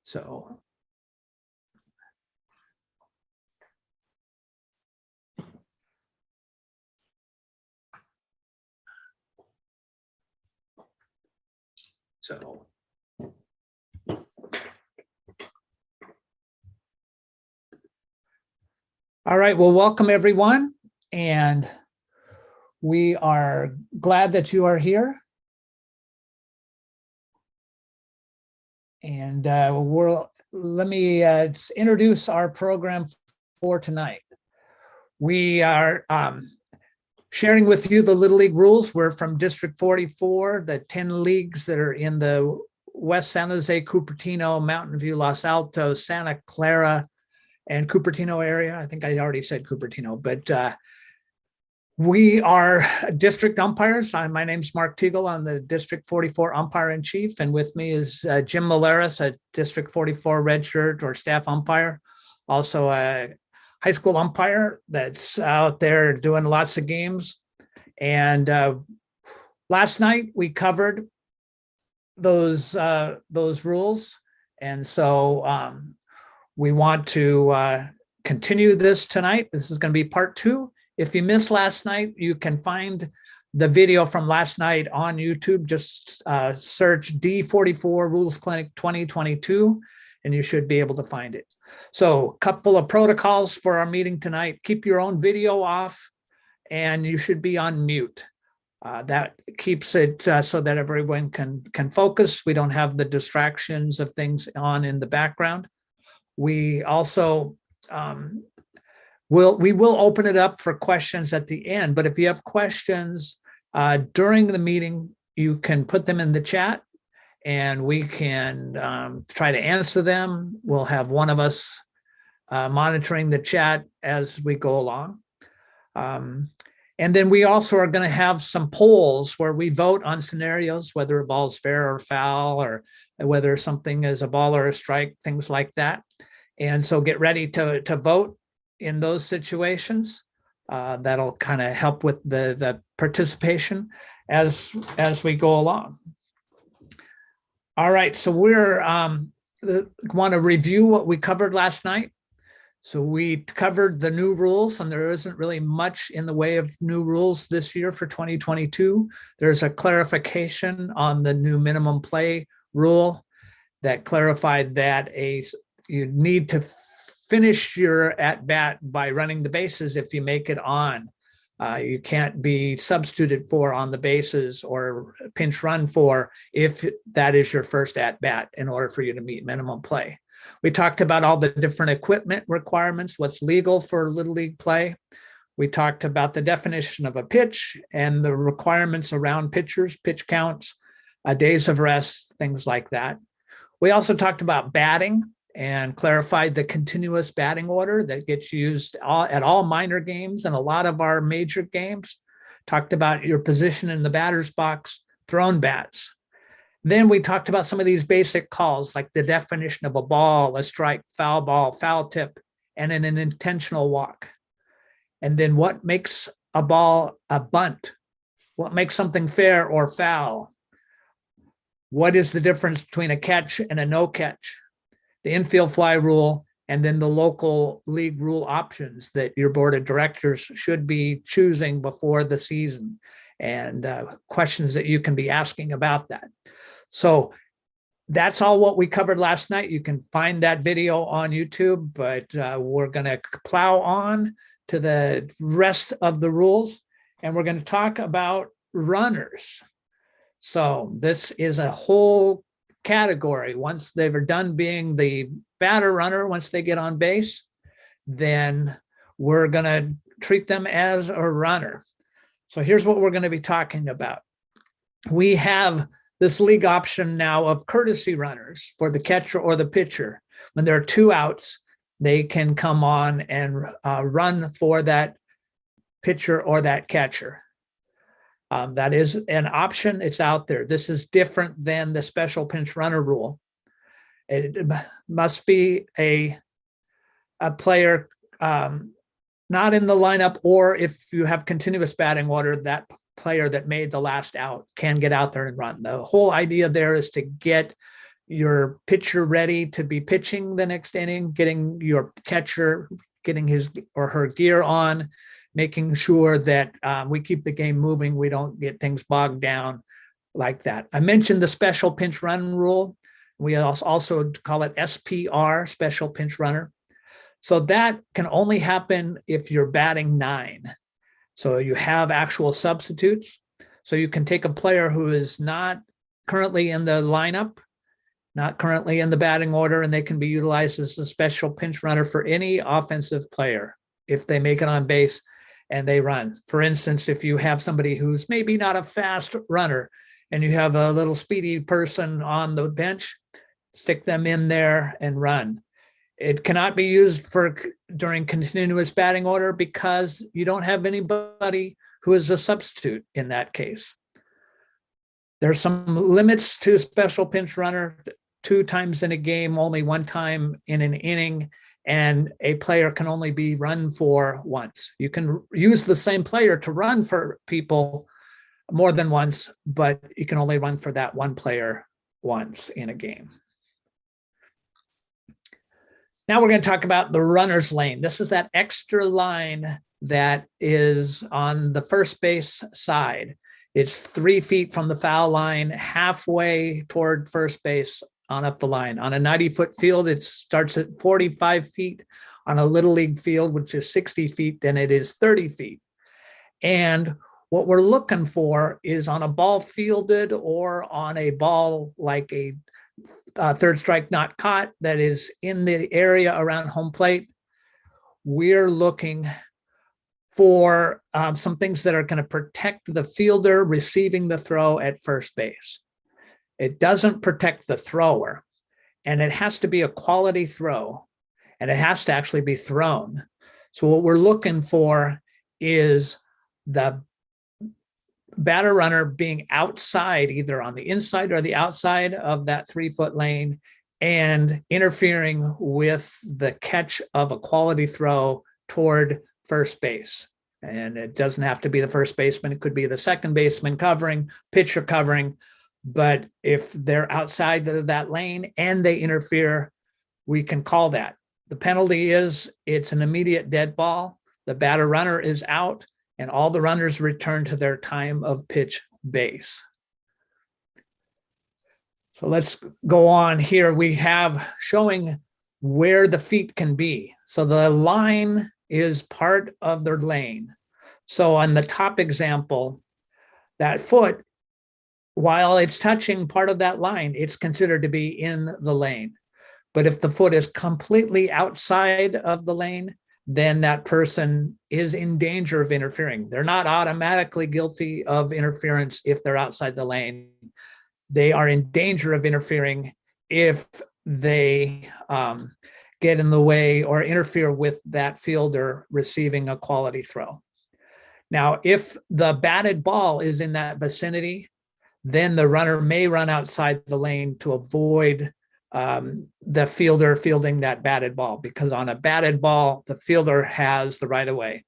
So all right, well, welcome everyone, and we are glad that you are here. And let me introduce our program for tonight. We are sharing with you the Little League rules. We're from District 44, the 10 leagues that are in the West San Jose, Cupertino, Mountain View, Los Altos, Santa Clara, and Cupertino area. I think I already said Cupertino, but we are district umpires. My name's Mark Teagle. I'm the District 44 umpire-in-chief, and with me is Jim Maleris, a District 44 redshirt or staff umpire, also a high school umpire that's out there doing lots of games. And last night we covered those rules, and so we want to continue this tonight. This is going to be part 2. If you missed last night, you can find the video from last night on YouTube. Just search D44 Rules Clinic 2022, and you should be able to find it. So a couple of protocols for our meeting tonight. Keep your own video off, and you should be on mute. That keeps it so that everyone can focus. We don't have the distractions of things on in the background. We also we will open it up for questions at the end, but if you have questions during the meeting, you can put them in the chat and we can try to answer them. We'll have one of us monitoring the chat as we go along. And then we also are going to have some polls where we vote on scenarios, whether a ball's fair or foul, or whether something is a ball or a strike, things like that. And so get ready to vote in those situations. That'll kind of help with the participation as we go along. All right, so we're want to review what we covered last night. So we covered the new rules, and there isn't really much in the way of new rules this year for 2022. There's a clarification on the new minimum play rule that clarified that you need to finish your at-bat by running the bases if you make it on. You can't be substituted for on the bases or pinch run for if that is your first at-bat in order for you to meet minimum play. We talked about all the different equipment requirements, what's legal for Little League play. We talked about the definition of a pitch and the requirements around pitchers, pitch counts, days of rest, things like that. We also talked about batting and clarified the continuous batting order that gets used at all minor games and a lot of our major games. Talked about your position in the batter's box, thrown bats. Then we talked about some of these basic calls, like the definition of a ball, a strike, foul ball, foul tip, and an intentional walk. And then what makes a ball a bunt? What makes something fair or foul? What is the difference between a catch and a no catch? The infield fly rule, and then the local league rule options that your board of directors should be choosing before the season, and questions that you can be asking about that. So that's all what we covered last night. You can find that video on YouTube, but we're going to plow on to the rest of the rules, and we're going to talk about runners. So this is a whole category. Once they're done being the batter runner, once they get on base, then we're going to treat them as a runner. So here's what we're going to be talking about. We have this league option now of courtesy runners for the catcher or the pitcher. When there are 2 outs, they can come on and run for that pitcher or that catcher. That is an option. It's out there. This is different than the special pinch runner rule. It must be a player not in the lineup, or if you have continuous batting order, that player that made the last out can get out there and run. The whole idea there is to get your pitcher ready to be pitching the next inning, getting your catcher, getting his or her gear on, making sure that we keep the game moving. We don't get things bogged down like that. I mentioned the special pinch run rule. We also call it SPR, special pinch runner. So that can only happen if you're batting 9. So you have actual substitutes. So you can take a player who is not currently in the lineup, not currently in the batting order, and they can be utilized as a special pinch runner for any offensive player if they make it on base and they run. For instance, if you have somebody who's maybe not a fast runner and you have a little speedy person on the bench, stick them in there and run. It cannot be used for during continuous batting order because you don't have anybody who is a substitute in that case. There's some limits to special pinch runner, 2 times in a game, only 1 time in an inning, and a player can only be run for once. You can use the same player to run for people more than once, but you can only run for that one player once in a game. Now we're going to talk about the runner's lane. This is that extra line that is on the first base side. It's 3 feet from the foul line, halfway toward first base on up the line. On a 90-foot field, it starts at 45 feet. On a little league field, which is 60 feet, then it is 30 feet. And what we're looking for is on a ball fielded or on a ball like a third strike not caught that is in the area around home plate, we're looking for some things that are going to protect the fielder receiving the throw at first base. It doesn't protect the thrower, and it has to be a quality throw, and it has to actually be thrown. So what we're looking for is the batter runner being outside, either on the inside or the outside of that 3-foot lane, and interfering with the catch of a quality throw toward first base. And it doesn't have to be the first baseman. It could be the second baseman covering, pitcher covering. But if they're outside of that lane and they interfere, we can call that. The penalty is it's an immediate dead ball. The batter runner is out, and all the runners return to their time of pitch base. So let's go on here. We have showing where the feet can be. So the line is part of their lane. So on the top example, that foot, while it's touching part of that line, it's considered to be in the lane. But if the foot is completely outside of the lane, then that person is in danger of interfering. They're not automatically guilty of interference if they're outside the lane. They are in danger of interfering if they get in the way or interfere with that fielder receiving a quality throw. Now, if the batted ball is in that vicinity, then the runner may run outside the lane to avoid the fielder fielding that batted ball, because on a batted ball, the fielder has the right of way.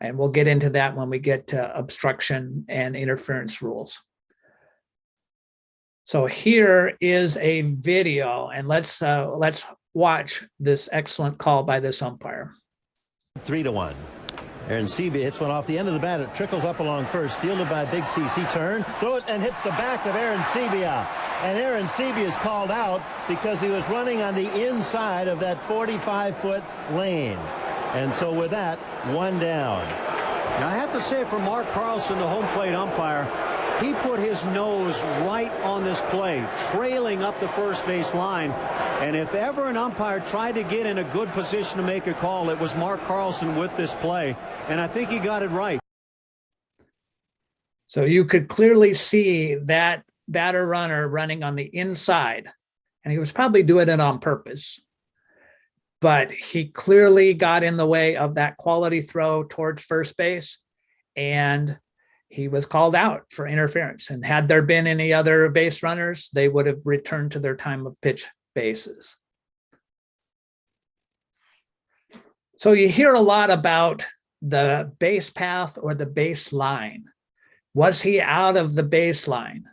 And we'll get into that when we get to obstruction and interference rules. So here is a video, and let's watch this excellent call by this umpire. 3-1. Aaron Sebia hits one off the end of the bat. It trickles up along first, fielded by Big CC. Turn, throw it, and hits the back of Aaron Sebia. And Aaron Sebia is called out because he was running on the inside of that 45-foot lane. And so with that, 1 down. Now I have to say, for Mark Carlson, the home plate umpire, he put his nose right on this play, trailing up the first base line. And if ever an umpire tried to get in a good position to make a call, it was Mark Carlson with this play. And I think he got it right. So you could clearly see that batter runner running on the inside, and he was probably doing it on purpose. But he clearly got in the way of that quality throw towards first base, and he was called out for interference. And had there been any other base runners, they would have returned to their time of pitch bases. So you hear a lot about the base path or the baseline. Was he out of the baseline?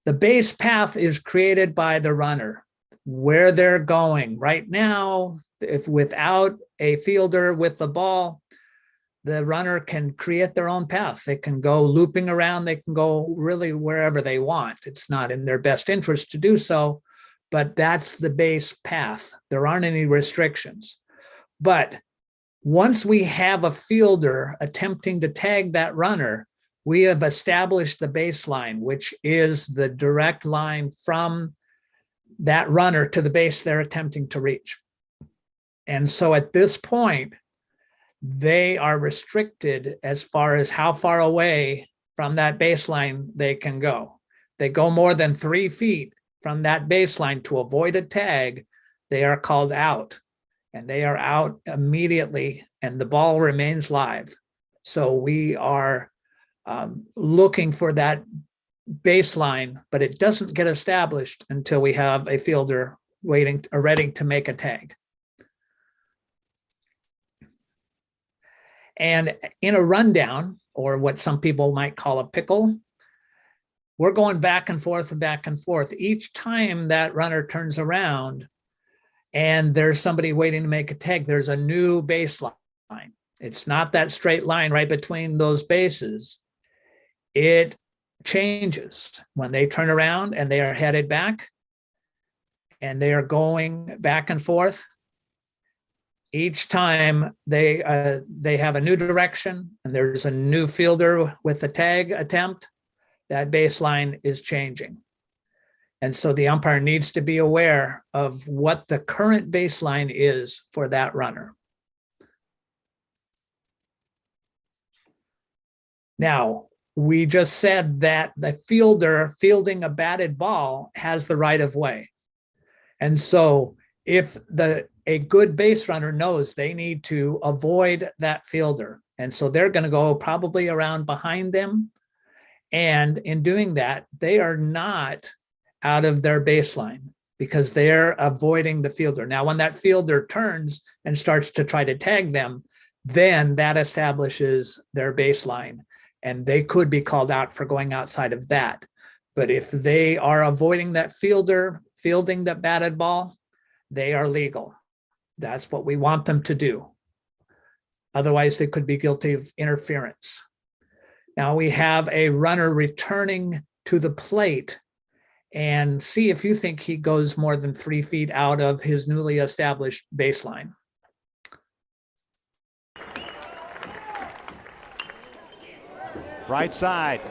The base path is created by the runner, where they're going. Right now, if without a fielder with the ball, the runner can create their own path. They can go looping around. They can go really wherever they want. It's not in their best interest to do so, but that's the base path. There aren't any restrictions. But once we have a fielder attempting to tag that runner, we have established the baseline, which is the direct line from that runner to the base they're attempting to reach. And so at this point, they are restricted as far as how far away from that baseline they can go. They go more than 3 feet from that baseline to avoid a tag, they are called out, and they are out immediately, and the ball remains live. So we are looking for that baseline, but it doesn't get established until we have a fielder waiting or ready to make a tag. And in a rundown, or what some people might call a pickle, we're going back and forth and back and forth. Each time that runner turns around and there's somebody waiting to make a tag, there's a new baseline. It's not that straight line right between those bases. It changes when they turn around and they are headed back and they are going back and forth. Each time they have a new direction and there's a new fielder with a tag attempt, that baseline is changing. And so the umpire needs to be aware of what the current baseline is for that runner. Now, we just said that the fielder fielding a batted ball has the right of way. And so if a good base runner knows they need to avoid that fielder, and so they're going to go probably around behind them. And in doing that, they are not out of their baseline because they're avoiding the fielder. Now, when that fielder turns and starts to try to tag them, then that establishes their baseline, and they could be called out for going outside of that. But if they are avoiding that fielder, fielding that batted ball, they are legal. That's what we want them to do. Otherwise, they could be guilty of interference. Now we have a runner returning to the plate, and see if you think he goes more than 3 feet out of his newly established baseline. Right side,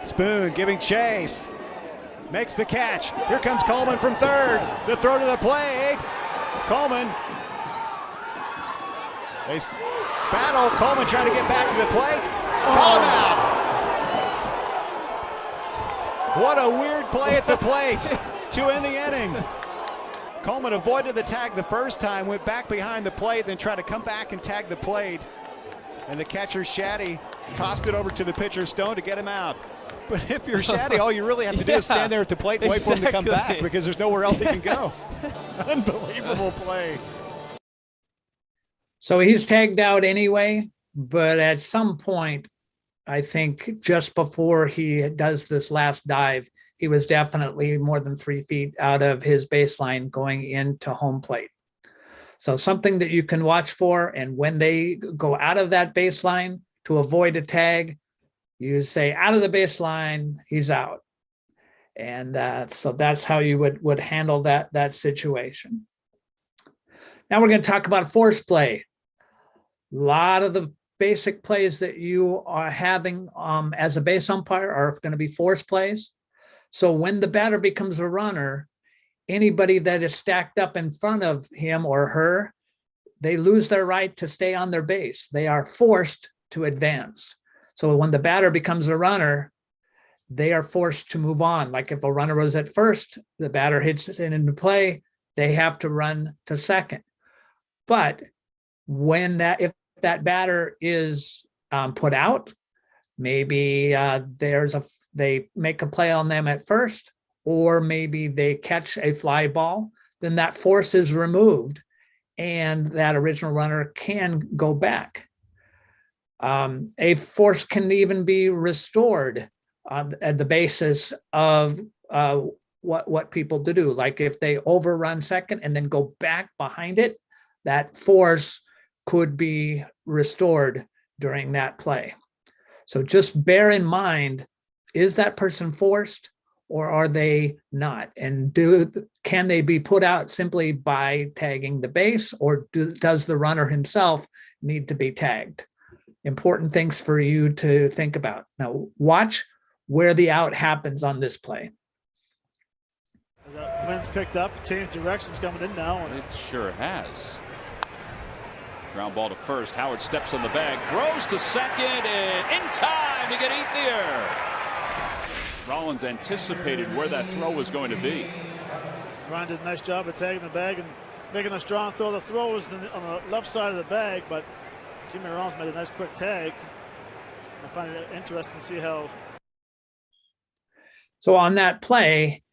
Spoon giving chase, makes the catch. Here comes Coleman from third, the throw to the plate. Coleman, they battle. Coleman trying to get back to the plate. Call him out. What a weird play at the plate to end the inning. Coleman avoided the tag the first time, went back behind the plate, then tried to come back and tag the plate. And the catcher, Shaddy, tossed it over to the pitcher, Stone, to get him out. But if you're Shaddy, all you really have to do is stand there at the plate and wait for him to come back, because there's nowhere else he can go. Unbelievable play. So he's tagged out anyway, but at some point, I think just before he does this last dive, he was definitely more than 3 feet out of his baseline going into home plate. So something that you can watch for, and when they go out of that baseline to avoid a tag, you say out of the baseline, he's out. And so that's how you would handle that situation. Now we're going to talk about force play. A lot of the basic plays that you are having as a base umpire are going to be force plays. So when the batter becomes a runner, anybody that is stacked up in front of him or her, they lose their right to stay on their base. They are forced to advance. So when the batter becomes a runner, they are forced to move on. Like if a runner was at first, the batter hits it into play, they have to run to second. But if that batter is put out, maybe they make a play on them at first, or maybe they catch a fly ball, then that force is removed and that original runner can go back. A force can even be restored at the basis of what people to do. Like if they overrun second and then go back behind it, that force could be restored during that play. So just bear in mind, is that person forced or are they not? And can they be put out simply by tagging the base, or does the runner himself need to be tagged? Important things for you to think about. Now watch where the out happens on this play. The wind's picked up, changed directions coming in now. It sure has. Ground ball to first. Howard steps on the bag, throws to second, and in time to get Ethier. Rollins anticipated where that throw was going to be. Ryan did a nice job of tagging the bag and making a strong throw. The throw was on the left side of the bag, but Jimmy Rollins made a nice quick tag. I find it interesting to see how. So on that play,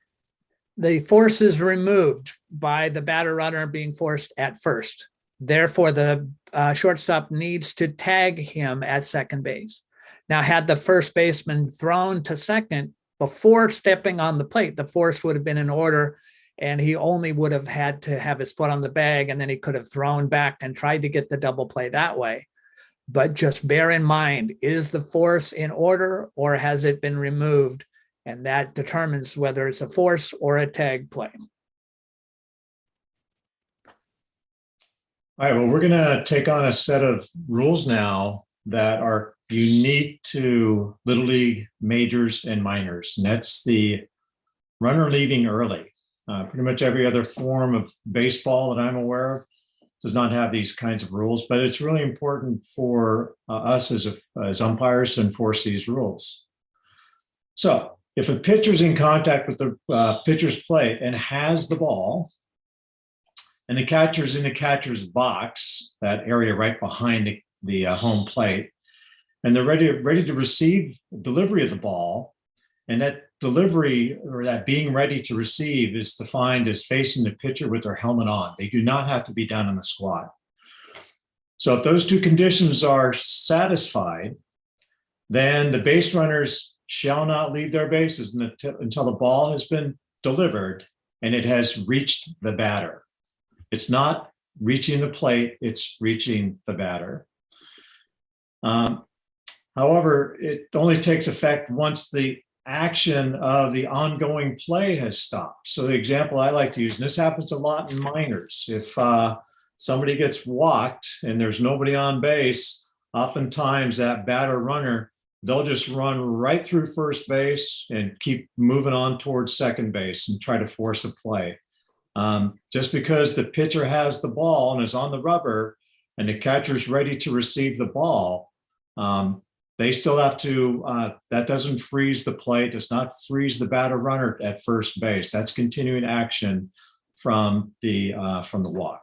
the force is removed by the batter runner being forced at first. Therefore, the shortstop needs to tag him at second base. Now, had the first baseman thrown to second before stepping on the plate, the force would have been in order, and he only would have had to have his foot on the bag, and then he could have thrown back and tried to get the double play that way. But just bear in mind, is the force in order or has it been removed? And that determines whether it's a force or a tag play. All right, well, we're going to take on a set of rules now that are unique to Little League majors and minors. And that's the runner leaving early. Pretty much every other form of baseball that I'm aware of does not have these kinds of rules, but it's really important for us as umpires to enforce these rules. So if a pitcher's in contact with the pitcher's plate and has the ball, and the catcher's in the catcher's box, that area right behind the home plate, and they're ready to receive delivery of the ball, and that delivery or that being ready to receive is defined as facing the pitcher with their helmet on. They do not have to be down in the squat. So if those two conditions are satisfied, then the base runners shall not leave their bases until the ball has been delivered and it has reached the batter. It's not reaching the plate, it's reaching the batter. However, it only takes effect once the action of the ongoing play has stopped. So the example I like to use, and this happens a lot in minors, if somebody gets walked and there's nobody on base, oftentimes that batter runner, they'll just run right through first base and keep moving on towards second base and try to force a play. Just because the pitcher has the ball and is on the rubber and the catcher's ready to receive the ball, they still have to, that doesn't freeze the play, does not freeze the batter runner at first base. That's continuing action from the walk.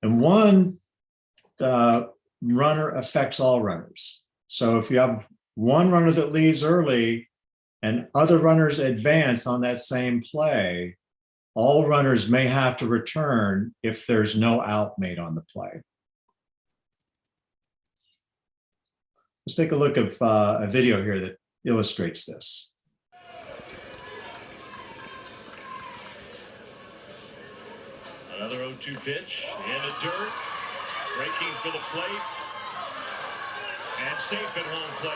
And one runner affects all runners. So if you have one runner that leaves early and other runners advance on that same play, all runners may have to return if there's no out made on the play. Let's take a look at a video here that illustrates this. Another 0-2 pitch in the dirt, breaking for the plate, and safe at home plate.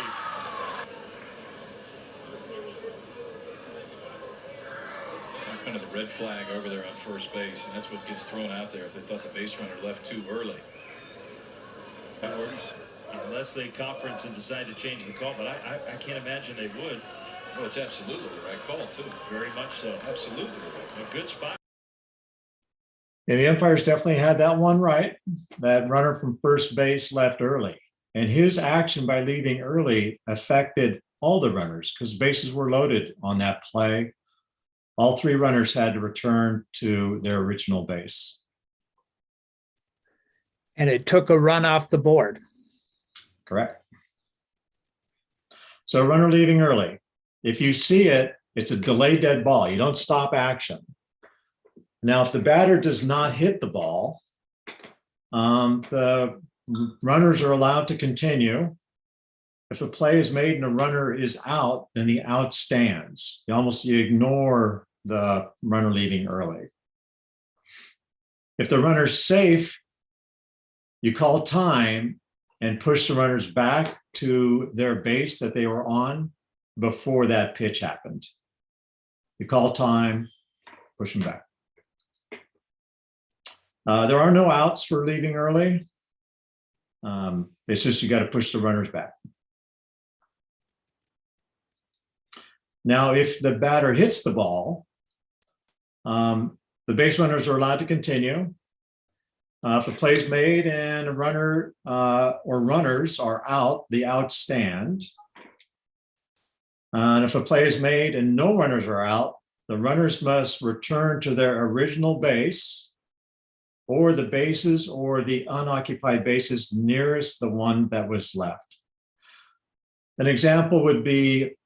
Some kind of the red flag over there on first base, and that's what gets thrown out there if they thought the base runner left too early. Unless they conference and decide to change the call, but I can't imagine they would. Oh, it's absolutely the right call, too. Very much so. Absolutely the right. A good spot. Yeah, the umpires definitely had that one right. That runner from first base left early. And his action by leaving early affected all the runners because bases were loaded on that play. All three runners had to return to their original base. And it took a run off the board. Correct. So runner leaving early. If you see it, it's a delayed dead ball. You don't stop action. Now, if the batter does not hit the ball, the runners are allowed to continue. If a play is made and a runner is out, then the out stands. You ignore the runner leaving early. If the runner's safe, you call time and push the runners back to their base that they were on before that pitch happened. You call time, push them back. There are no outs for leaving early. It's just you got to push the runners back. Now, if the batter hits the ball, the base runners are allowed to continue. If the play's made and a runner or runners are out, the outs stand. And if a play is made and no runners are out, the runners must return to their original base or the bases or the unoccupied bases nearest the one that was left. An example would be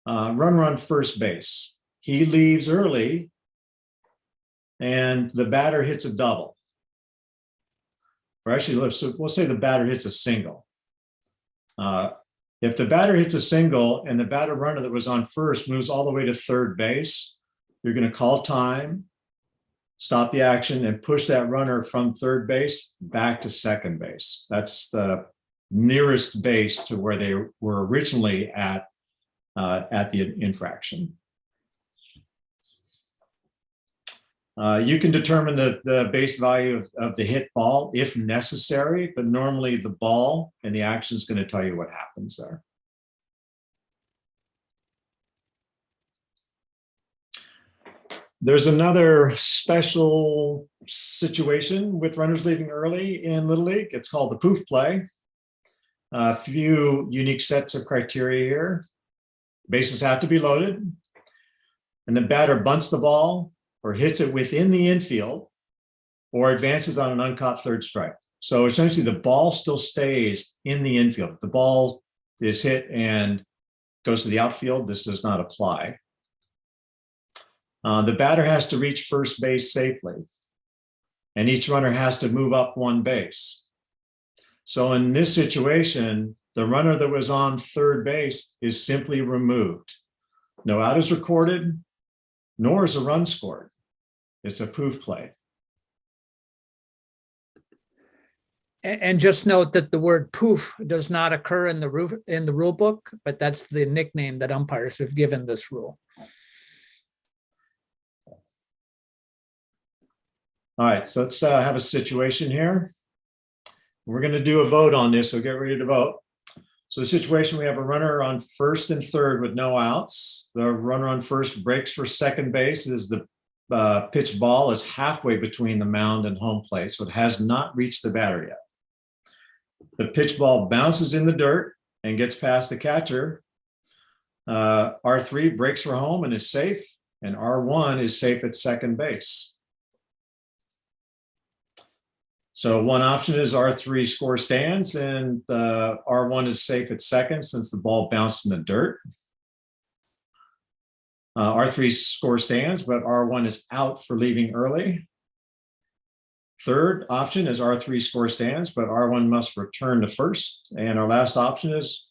runner on first base. He leaves early and the batter hits a double. Or actually, we'll say the batter hits a single. If the batter hits a single and the batter runner that was on first moves all the way to third base, you're going to call time, stop the action, and push that runner from third base back to second base. That's the nearest base to where they were originally at the infraction. You can determine the base value of the hit ball if necessary, but normally the ball and the action is going to tell you what happens there. There's another special situation with runners leaving early in Little League. It's called the poof play. A few unique sets of criteria here. Bases have to be loaded, and the batter bunts the ball or hits it within the infield or advances on an uncaught third strike. So essentially the ball still stays in the infield. If the ball is hit and goes to the outfield, this does not apply. The batter has to reach first base safely, and each runner has to move up one base. So in this situation, the runner that was on third base is simply removed. No out is recorded, nor is a run scored. It's a poof play. And just note that the word poof does not occur in the rule book, but that's the nickname that umpires have given this rule. All right, so let's have a situation here. We're going to do a vote on this, so get ready to vote. So the situation, we have a runner on first and third with no outs. The runner on first breaks for second base as the pitch ball is halfway between the mound and home plate, so it has not reached the batter yet. The pitch ball bounces in the dirt and gets past the catcher. R3 breaks for home and is safe, and R1 is safe at second base. So one option is R3 score stands, and R1 is safe at second since the ball bounced in the dirt. R3 score stands, but R1 is out for leaving early. Third option is R3 score stands, but R1 must return to first. And our last option is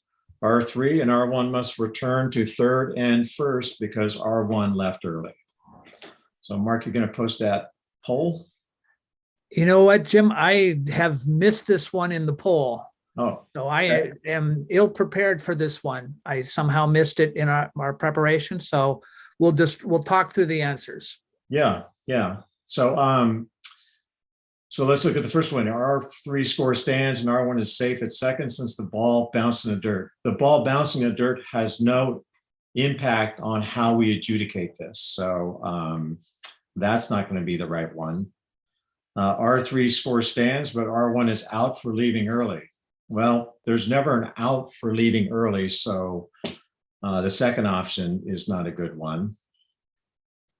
R3 and R1 must return to third and first because R1 left early. So Mark, you're going to post that poll. You know what, Jim? I have missed this one in the poll. Oh, so I am ill prepared for this one. I somehow missed it in our preparation. So we'll talk through the answers. Yeah. So so let's look at the first one. R3 score stands and R1 is safe at second since the ball bounced in the dirt. The ball bouncing in the dirt has no impact on how we adjudicate this. So that's not going to be the right one. R3 score stands, but R1 is out for leaving early. Well, there's never an out for leaving early, so the second option is not a good one.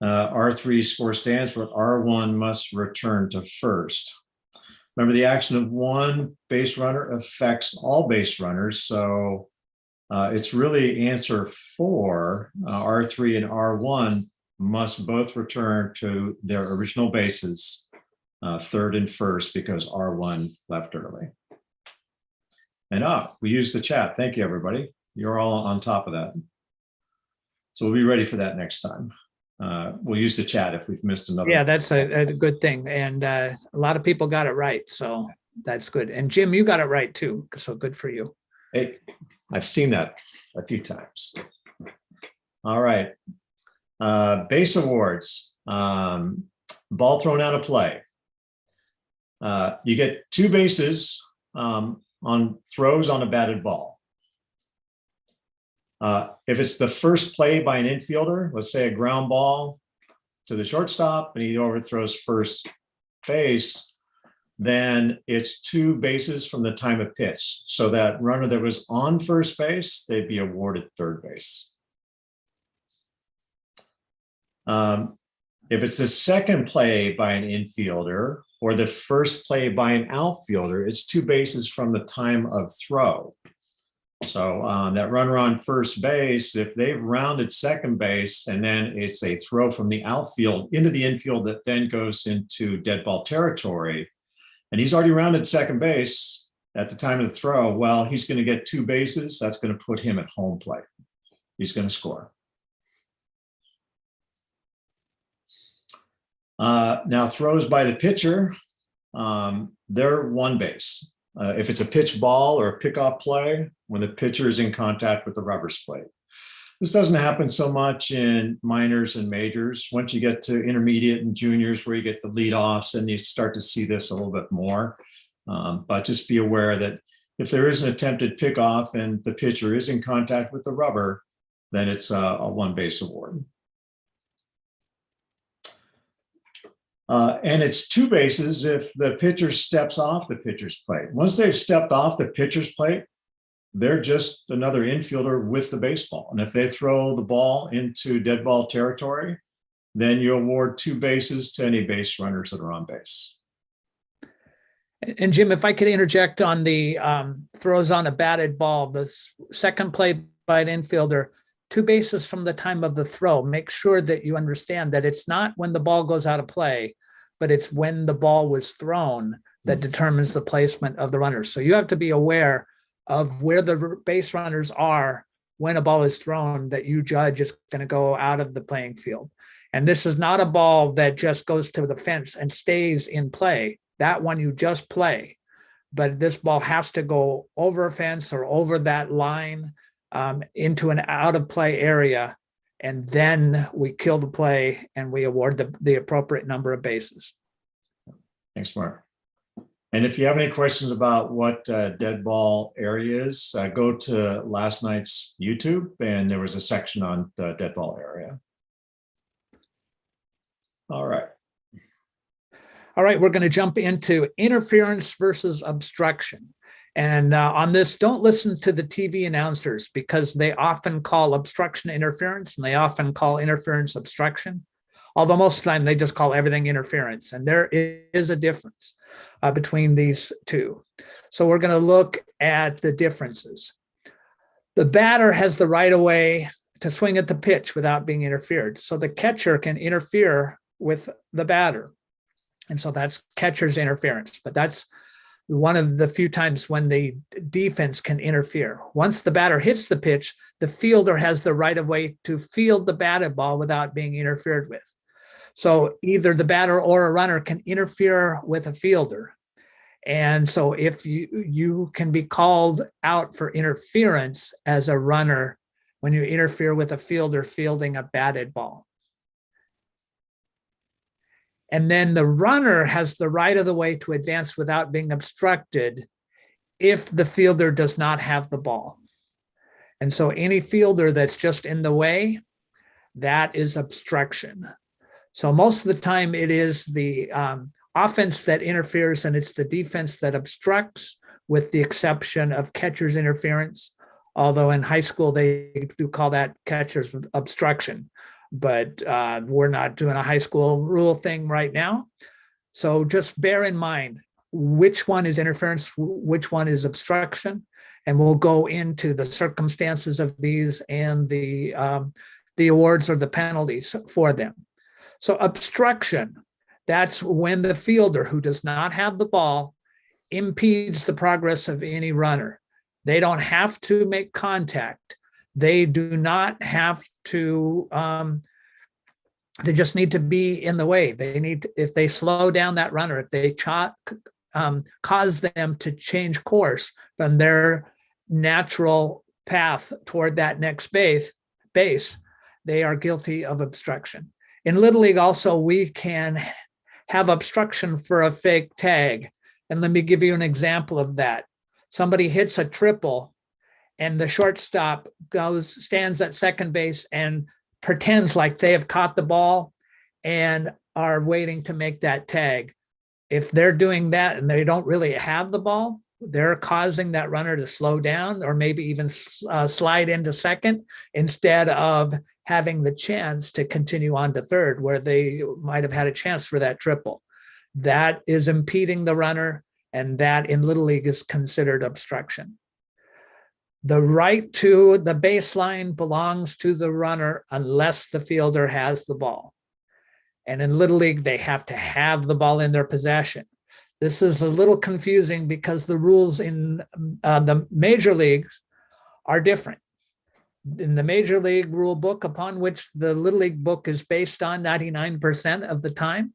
R3 score stands, but R1 must return to first. Remember, the action of one base runner affects all base runners, so it's really answer 4. R3 and R1 must both return to their original bases third and first because R1 left early. And we used the chat. Thank you, everybody. You're all on top of that. So we'll be ready for that next time. We'll use the chat if we've missed another. Yeah, that's a good thing. And a lot of people got it right. So that's good. And Jim, you got it right too. So good for you. Hey, I've seen that a few times. All right. Base awards. Ball thrown out of play. You get 2 bases on throws on a batted ball. If it's the first play by an infielder, let's say a ground ball to the shortstop and he overthrows first base, then it's 2 bases from the time of pitch. So that runner that was on first base, they'd be awarded third base. If it's the second play by an infielder or the first play by an outfielder, it's 2 bases from the time of throw. So that runner on first base, if they've rounded second base and then it's a throw from the outfield into the infield that then goes into dead ball territory, and he's already rounded second base at the time of the throw, well, he's going to get 2 bases. That's going to put him at home plate. He's going to score. Now throws by the pitcher, they're 1 base. If it's a pitch ball or a pickoff play, when the pitcher is in contact with the rubber plate. This doesn't happen so much in minors and majors. Once you get to intermediate and juniors where you get the leadoffs and you start to see this a little bit more. But just be aware that if there is an attempted pickoff and the pitcher is in contact with the rubber, then it's a 1 base award. And it's 2 bases if the pitcher steps off the pitcher's plate. Once they've stepped off the pitcher's plate, they're just another infielder with the baseball. And if they throw the ball into dead ball territory, then you award 2 bases to any base runners that are on base. And Jim, if I could interject on the throws on a batted ball, the second play by an infielder, 2 bases from the time of the throw. Make sure that you understand that it's not when the ball goes out of play, but it's when the ball was thrown that determines the placement of the runners. So you have to be aware of where the base runners are when a ball is thrown that you judge is going to go out of the playing field. And this is not a ball that just goes to the fence and stays in play. That one you just play. But this ball has to go over a fence or over that line into an out of play area. And then we kill the play and we award the appropriate number of bases. Thanks, Mark. And if you have any questions about what dead ball area is, go to last night's YouTube and there was a section on the dead ball area. All right. All right, we're going to jump into interference versus obstruction. And on this, don't listen to the TV announcers because they often call obstruction interference and they often call interference obstruction. Although most of the time they just call everything interference. And there is a difference between these two. So we're going to look at the differences. The batter has the right of way to swing at the pitch without being interfered. So the catcher can interfere with the batter. And so that's catcher's interference. But that's one of the few times when the defense can interfere. Once the batter hits the pitch, the fielder has the right of way to field the batted ball without being interfered with. So either the batter or a runner can interfere with a fielder. And so if you can be called out for interference as a runner when you interfere with a fielder fielding a batted ball. And then the runner has the right of the way to advance without being obstructed if the fielder does not have the ball. And so any fielder that's just in the way, that is obstruction. So most of the time it is the offense that interferes and it's the defense that obstructs, with the exception of catcher's interference. Although in high school, they do call that catcher's obstruction. But we're not doing a high school rule thing right now. So just bear in mind which one is interference, which one is obstruction, and we'll go into the circumstances of these and the awards or the penalties for them. So obstruction, That's when the fielder who does not have the ball impedes the progress of any runner. They don't have to make contact. They do not have to, they just need to be in the way. They need to, if they slow down that runner, if they cause them to change course from their natural path toward that next base, they are guilty of obstruction. In Little League also, we can have obstruction for a fake tag. And let me give you an example of that. Somebody hits a triple and the shortstop stands at second base and pretends like they have caught the ball and are waiting to make that tag. If they're doing that and they don't really have the ball, they're causing that runner to slow down or maybe even slide into second instead of having the chance to continue on to third where they might have had a chance for that triple. That is impeding the runner, and that in Little League is considered obstruction. The right to the baseline belongs to the runner unless the fielder has the ball. And in Little League, they have to have the ball in their possession. This is a little confusing because the rules in the major leagues are different. In the Major League rule book, upon which the Little League book is based on 99% of the time,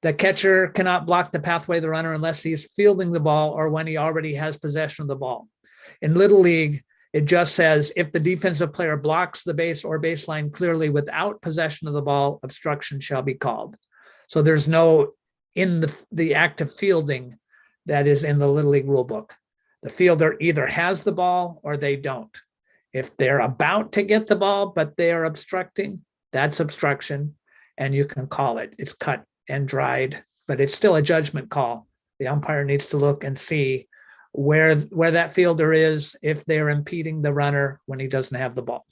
the catcher cannot block the pathway of the runner unless he's fielding the ball or when he already has possession of the ball. In Little League, it just says if the defensive player blocks the base or baseline clearly without possession of the ball, obstruction shall be called. So there's no in the act of fielding that is in the Little League rule book. The fielder either has the ball or they don't. If they're about to get the ball, but they are obstructing, that's obstruction, and you can call it. It's cut and dried, but it's still a judgment call. The umpire needs to look and see where that fielder is if they're impeding the runner when he doesn't have the ball.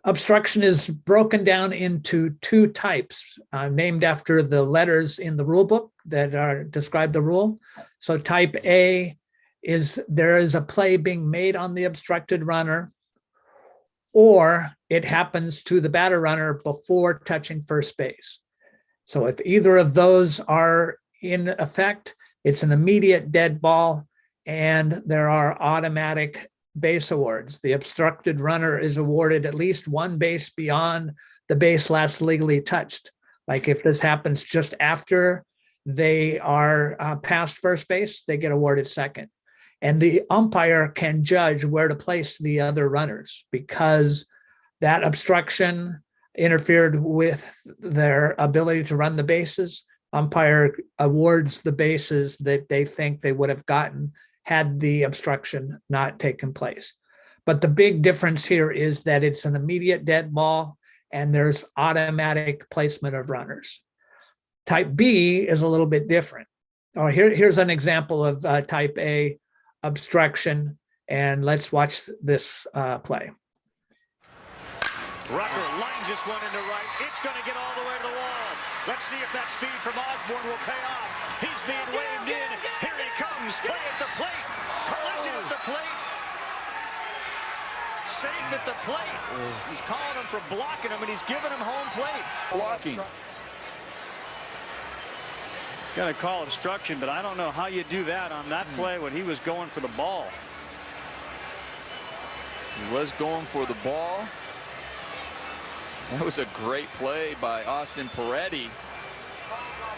Obstruction is broken down into two types, named after the letters in the rule book that describe the rule. So type A is there is a play being made on the obstructed runner, or it happens to the batter runner before touching first base. So if either of those are in effect, it's an immediate dead ball, and there are automatic base awards. The obstructed runner is awarded at least one base beyond the base last legally touched. Like if this happens just after they are past first base, they get awarded second. And the umpire can judge where to place the other runners because that obstruction interfered with their ability to run the bases. Umpire awards the bases that they think they would have gotten had the obstruction not taken place. But the big difference here is that it's an immediate dead ball and there's automatic placement of runners. Type B is a little bit different. Here's an example of type A obstruction, and let's watch this play. Rucker lines this one into right. It's going to get all the way to the wall. Let's see if that speed from Osborne will pay off. He's being waved in. Here he comes. Play at the plate. Collected at the plate. Safe at the plate. He's calling him for blocking him, and he's giving him home plate. Blocking. He's going to call obstruction, but I don't know how you do that on that play when he was going for the ball. He was going for the ball. That was a great play by Austin Peretti.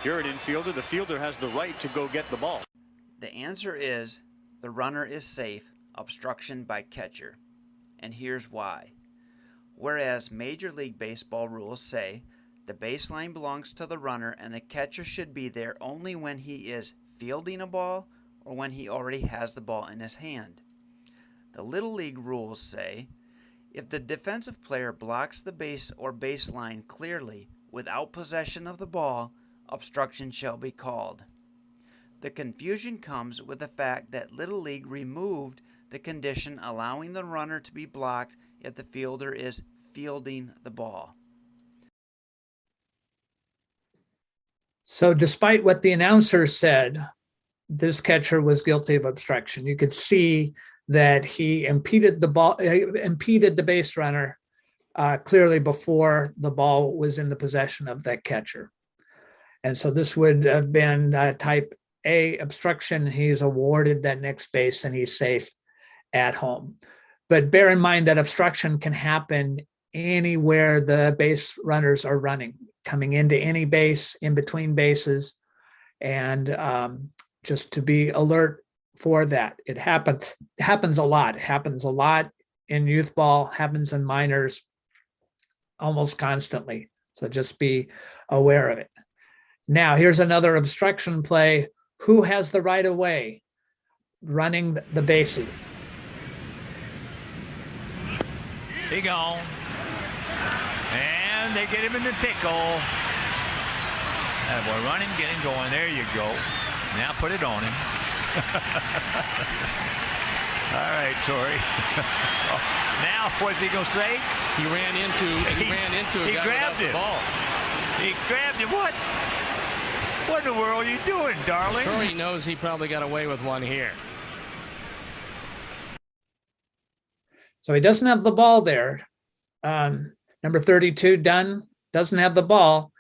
You're an infielder. The fielder has the right to go get the ball. The answer is the runner is safe, obstruction by catcher. And here's why. Whereas Major League Baseball rules say the baseline belongs to the runner and the catcher should be there only when he is fielding a ball or when he already has the ball in his hand. The Little League rules say if the defensive player blocks the base or baseline clearly without possession of the ball, obstruction shall be called. The confusion comes with the fact that Little League removed the condition allowing the runner to be blocked if the fielder is fielding the ball. So despite what the announcer said, this catcher was guilty of obstruction. You could see that he impeded the base runner clearly before the ball was in the possession of that catcher. And so this would have been type A obstruction. He's awarded that next base and he's safe at home. But bear in mind that obstruction can happen anywhere the base runners are running, coming into any base, in between bases, and just to be alert for that. It happens a lot. It happens a lot in youth ball, happens in minors almost constantly. So just be aware of it. Now, here's another obstruction play. Who has the right of way running the bases? He gone. And they get him in the pickle. Boy, run him, get him going. There you go. Now put it on him. All right, Torrey. Now, what's he gonna say? He ran into a he guy grabbed without the him. ball. He grabbed him. What? What in the world are you doing, darling? Torrey knows he probably got away with one here. So he doesn't have the ball there. Number 32, Dunn, doesn't have the ball,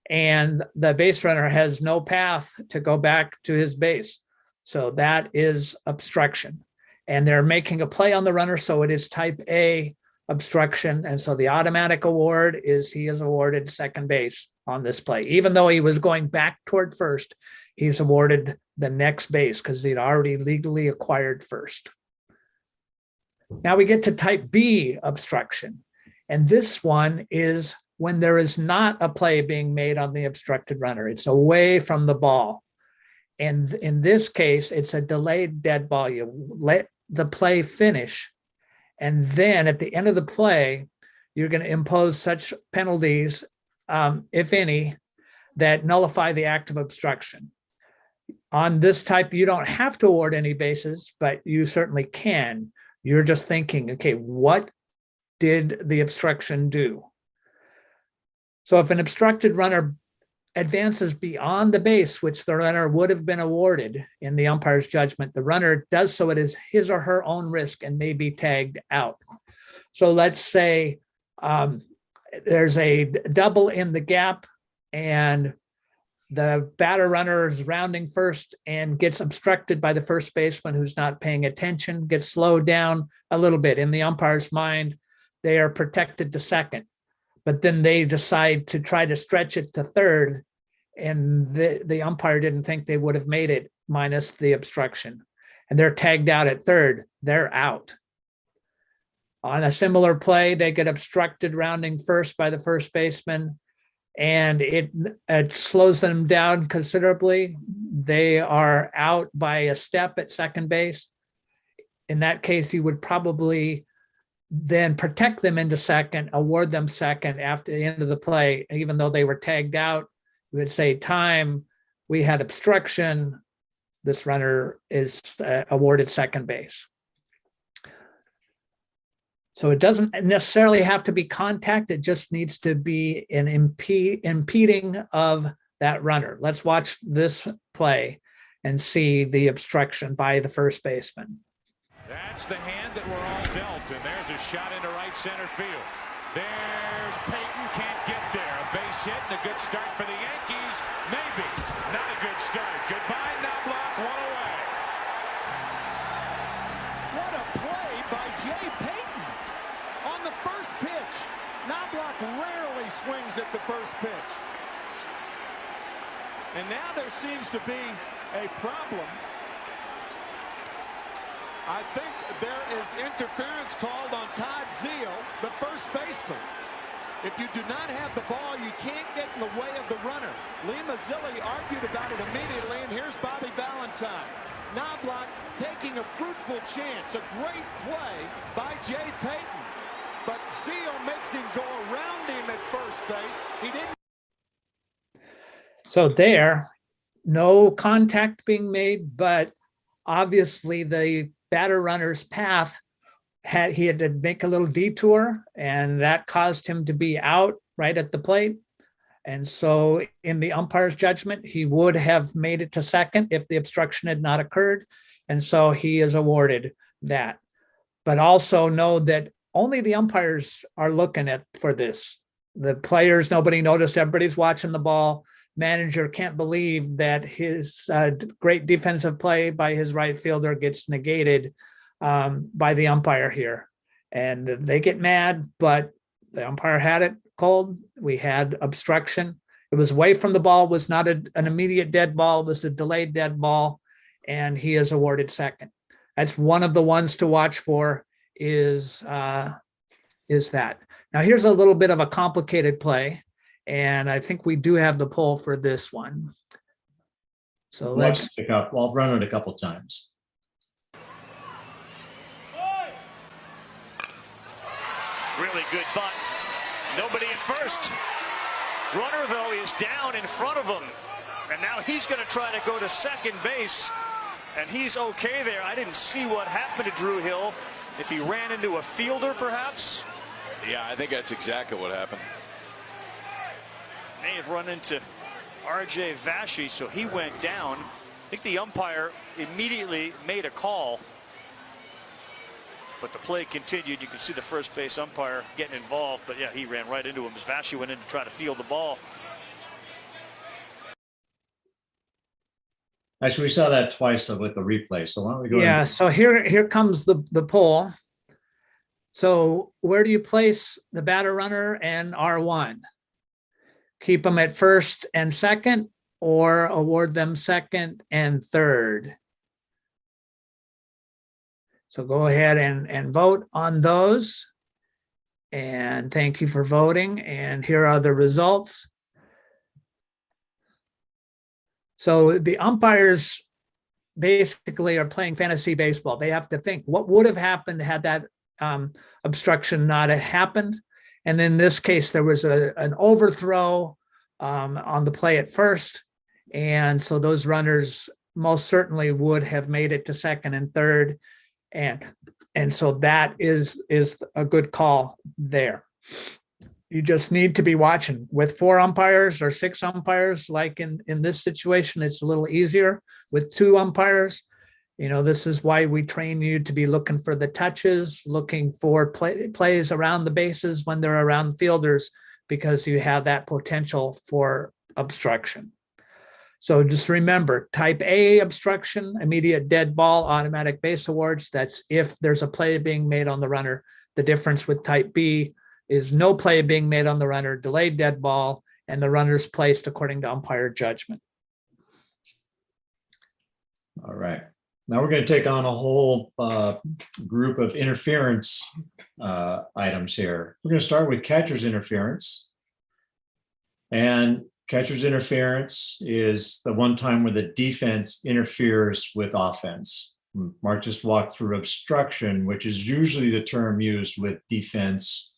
and the base runner has no path to go back to his base. So that is obstruction. And they're making a play on the runner, so it is type A obstruction. And so the automatic award is he is awarded second base on this play. Even though he was going back toward first, he's awarded the next base because he'd already legally acquired first. Now we get to type B obstruction. And this one is when there is not a play being made on the obstructed runner. It's away from the ball. And in this case, it's a delayed dead ball. You let the play finish. And then at the end of the play, you're going to impose such penalties, if any, that nullify the act of obstruction. On this type, you don't have to award any bases, but you certainly can. You're just thinking, okay, what did the obstruction do? So if an obstructed runner advances beyond the base, which the runner would have been awarded in the umpire's judgment, the runner does so at his or her own risk and may be tagged out. So let's say there's a double in the gap and the batter runner is rounding first and gets obstructed by the first baseman who's not paying attention, gets slowed down a little bit. In the umpire's mind, they are protected to second, but then they decide to try to stretch it to third, and the umpire didn't think they would have made it minus the obstruction, and they're tagged out at third. They're out. On a similar play, they get obstructed rounding first by the first baseman, and it slows them down considerably. They are out by a step at second base. In that case, you would probably then protect them into second, award them second after the end of the play, even though they were tagged out. You would say, time, we had obstruction. This runner is awarded second base. So it doesn't necessarily have to be contact. It just needs to be an impeding of that runner. Let's watch this play and see the obstruction by the first baseman. That's the hand that we're all dealt, and there's a shot into right center field. There's Payton, can't get there. A base hit and a good start for the Yankees. Maybe. Not a good start. Goodbye, Knobloch, one away. What a play by Jay Payton on the first pitch. Knobloch rarely swings at the first pitch. And now there seems to be a problem. I think there is interference called on Todd Zeal, the first baseman. If you do not have the ball, you can't get in the way of the runner. Lee Mazzilli argued about it immediately, and here's Bobby Valentine. Knobloch taking a fruitful chance, a great play by Jay Payton. But Zeal makes him go around him at first base. He didn't. So there, no contact being made, but obviously the batter runner's path he had to make a little detour, and that caused him to be out right at the plate. And so in the umpire's judgment, he would have made it to second if the obstruction had not occurred. And so he is awarded that. But also know that only the umpires are looking for this. The players, nobody noticed. Everybody's watching the ball. Manager can't believe that his great defensive play by his right fielder gets negated by the umpire here. And they get mad, but the umpire had it called. We had obstruction. It was away from the ball, was not an immediate dead ball, it was a delayed dead ball, and he is awarded second. That's one of the ones to watch for is that. Now here's a little bit of a complicated play, and I think we do have the poll for this one. So let's pick up. I'll run it a couple times. Really good bunt. Nobody at first. Runner, though, is down in front of him. And now he's going to try to go to second base. And he's okay there. I didn't see what happened to Drew Hill. If he ran into a fielder, perhaps? Yeah, I think that's exactly what happened. May have run into R.J. Vashi, so he went down. I think the umpire immediately made a call. But the play continued. You can see the first base umpire getting involved. But yeah, he ran right into him as Vashi went in to try to field the ball. Actually, we saw that twice with the replay. So why don't we go? Yeah. So here comes the poll. So where do you place the batter runner and R1? Keep them at first and second, or award them second and third? So go ahead and vote on those. And thank you for voting. And here are the results. So the umpires basically are playing fantasy baseball. They have to think what would have happened had that obstruction not have happened. And in this case, there was an overthrow on the play at first. And so those runners most certainly would have made it to second and third. And so that is a good call there. You just need to be watching. With 4 umpires or 6 umpires, like in this situation, it's a little easier. With 2 umpires, this is why we train you to be looking for the touches, looking for plays around the bases when they're around fielders, because you have that potential for obstruction. So just remember, type A obstruction, immediate dead ball, automatic base awards. That's if there's a play being made on the runner. The difference with type B is no play being made on the runner, delayed dead ball, and the runner's placed according to umpire judgment. All right. Now we're going to take on a whole group of interference items here. We're going to start with catcher's interference. And catcher's interference is the one time where the defense interferes with offense. Mark just walked through obstruction, which is usually the term used with defense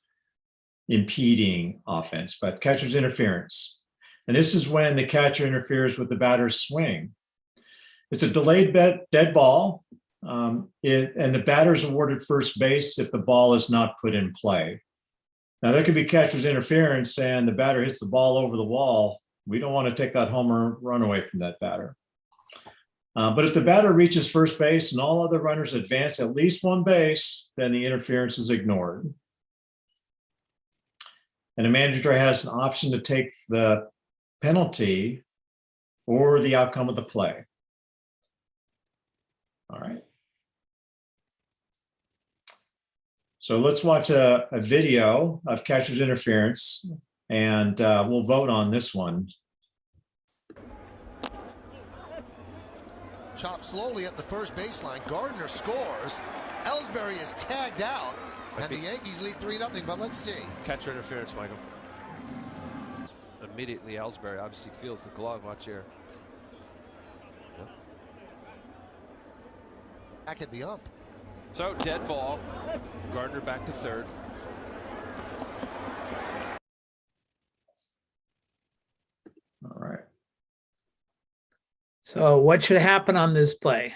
impeding offense, but catcher's interference. And this is when the catcher interferes with the batter's swing. It's a delayed dead ball, and the batter is awarded first base if the ball is not put in play. Now, there could be catcher's interference and the batter hits the ball over the wall. We don't want to take that home run away from that batter. But if the batter reaches first base and all other runners advance at least one base, then the interference is ignored. And the manager has an option to take the penalty or the outcome of the play. All right. So let's watch a video of catcher's interference, and we'll vote on this one. Chopped slowly up the first baseline. Gardner scores. Ellsbury is tagged out, and the Yankees lead 3-0, but let's see. Catcher interference, Michael. Immediately, Ellsbury obviously feels the glove. Watch here. Yep. Back at the ump. So, dead ball. Gardner back to third. All right. So what should happen on this play?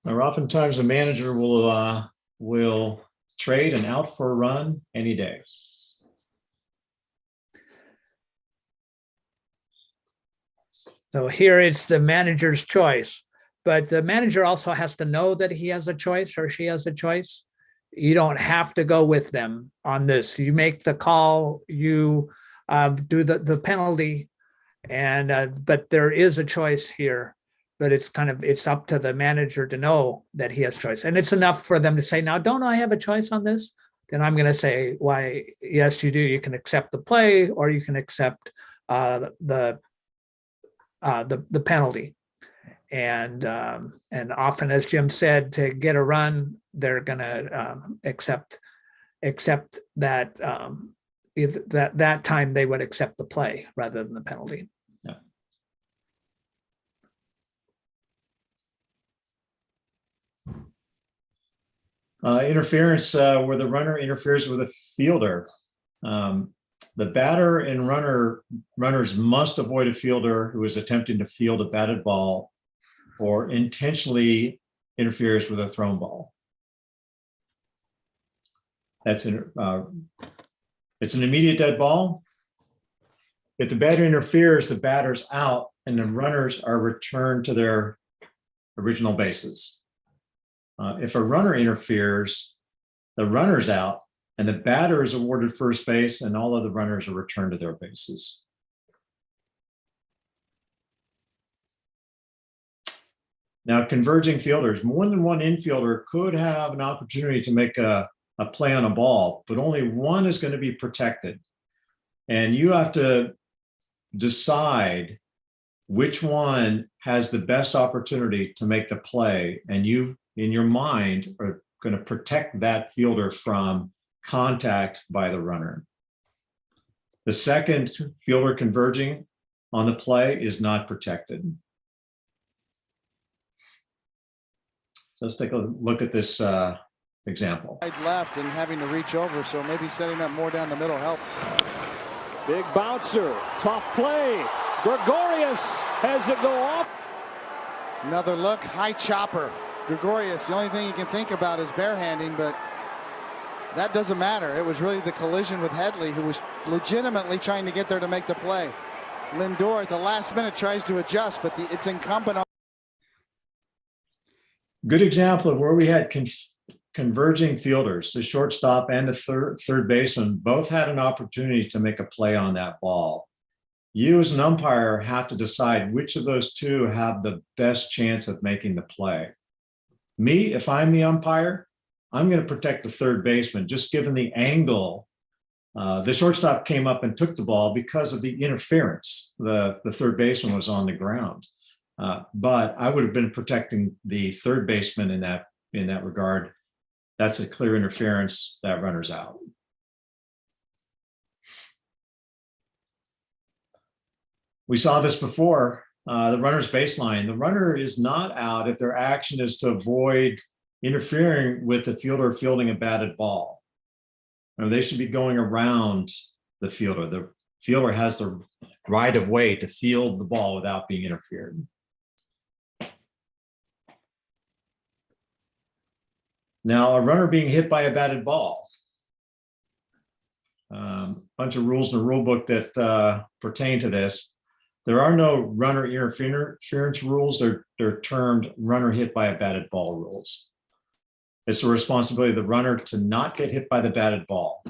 Or oftentimes a manager will trade an out for a run any day. So here it's the manager's choice, but the manager also has to know that he has a choice or she has a choice. You don't have to go with them on this. You make the call, you do the penalty, and but there is a choice here. But it's up to the manager to know that he has choice, and it's enough for them to say, "Now, don't I have a choice on this?" Then I'm going to say, "Why? Yes, you do. You can accept the play, or you can accept the penalty." And often, as Jim said, to get a run, they're going to accept that that time they would accept the play rather than the penalty. Yeah. Interference where the runner interferes with a fielder. The batter and runners must avoid a fielder who is attempting to field a batted ball or intentionally interferes with a thrown ball. It's an immediate dead ball. If the batter interferes, the batter's out and the runners are returned to their original bases. If a runner interferes, the runner's out and the batter is awarded first base and all of the runners are returned to their bases. Now, converging fielders, more than one infielder could have an opportunity to make a play on a ball, but only one is going to be protected. And you have to decide which one has the best opportunity to make the play. And you, in your mind, are going to protect that fielder from contact by the runner. The second fielder converging on the play is not protected. So let's take a look at this example. Left and having to reach over, so maybe setting up more down the middle helps. Big bouncer, tough play. Gregorius has it go off. Another look, high chopper. Gregorius, the only thing you can think about is barehanding, but that doesn't matter. It was really the collision with Headley, who was legitimately trying to get there to make the play. Lindor at the last minute tries to adjust, but it's incumbent on. Good example of where we had converging fielders. The shortstop and the third baseman both had an opportunity to make a play on that ball. You as an umpire have to decide which of those two have the best chance of making the play. Me, if I'm the umpire, I'm going to protect the third baseman, just given the angle. The shortstop came up and took the ball because of the interference. The third baseman was on the ground. But I would have been protecting the third baseman in that regard. That's a clear interference. That runner's out. We saw this before, the runner's baseline. The runner is not out if their action is to avoid interfering with the fielder fielding a batted ball. Or they should be going around the fielder. The fielder has the right of way to field the ball without being interfered. Now, a runner being hit by a batted ball. Bunch of rules in the rule book that pertain to this. There are no runner interference rules. They're termed runner hit by a batted ball rules. It's the responsibility of the runner to not get hit by the batted ball.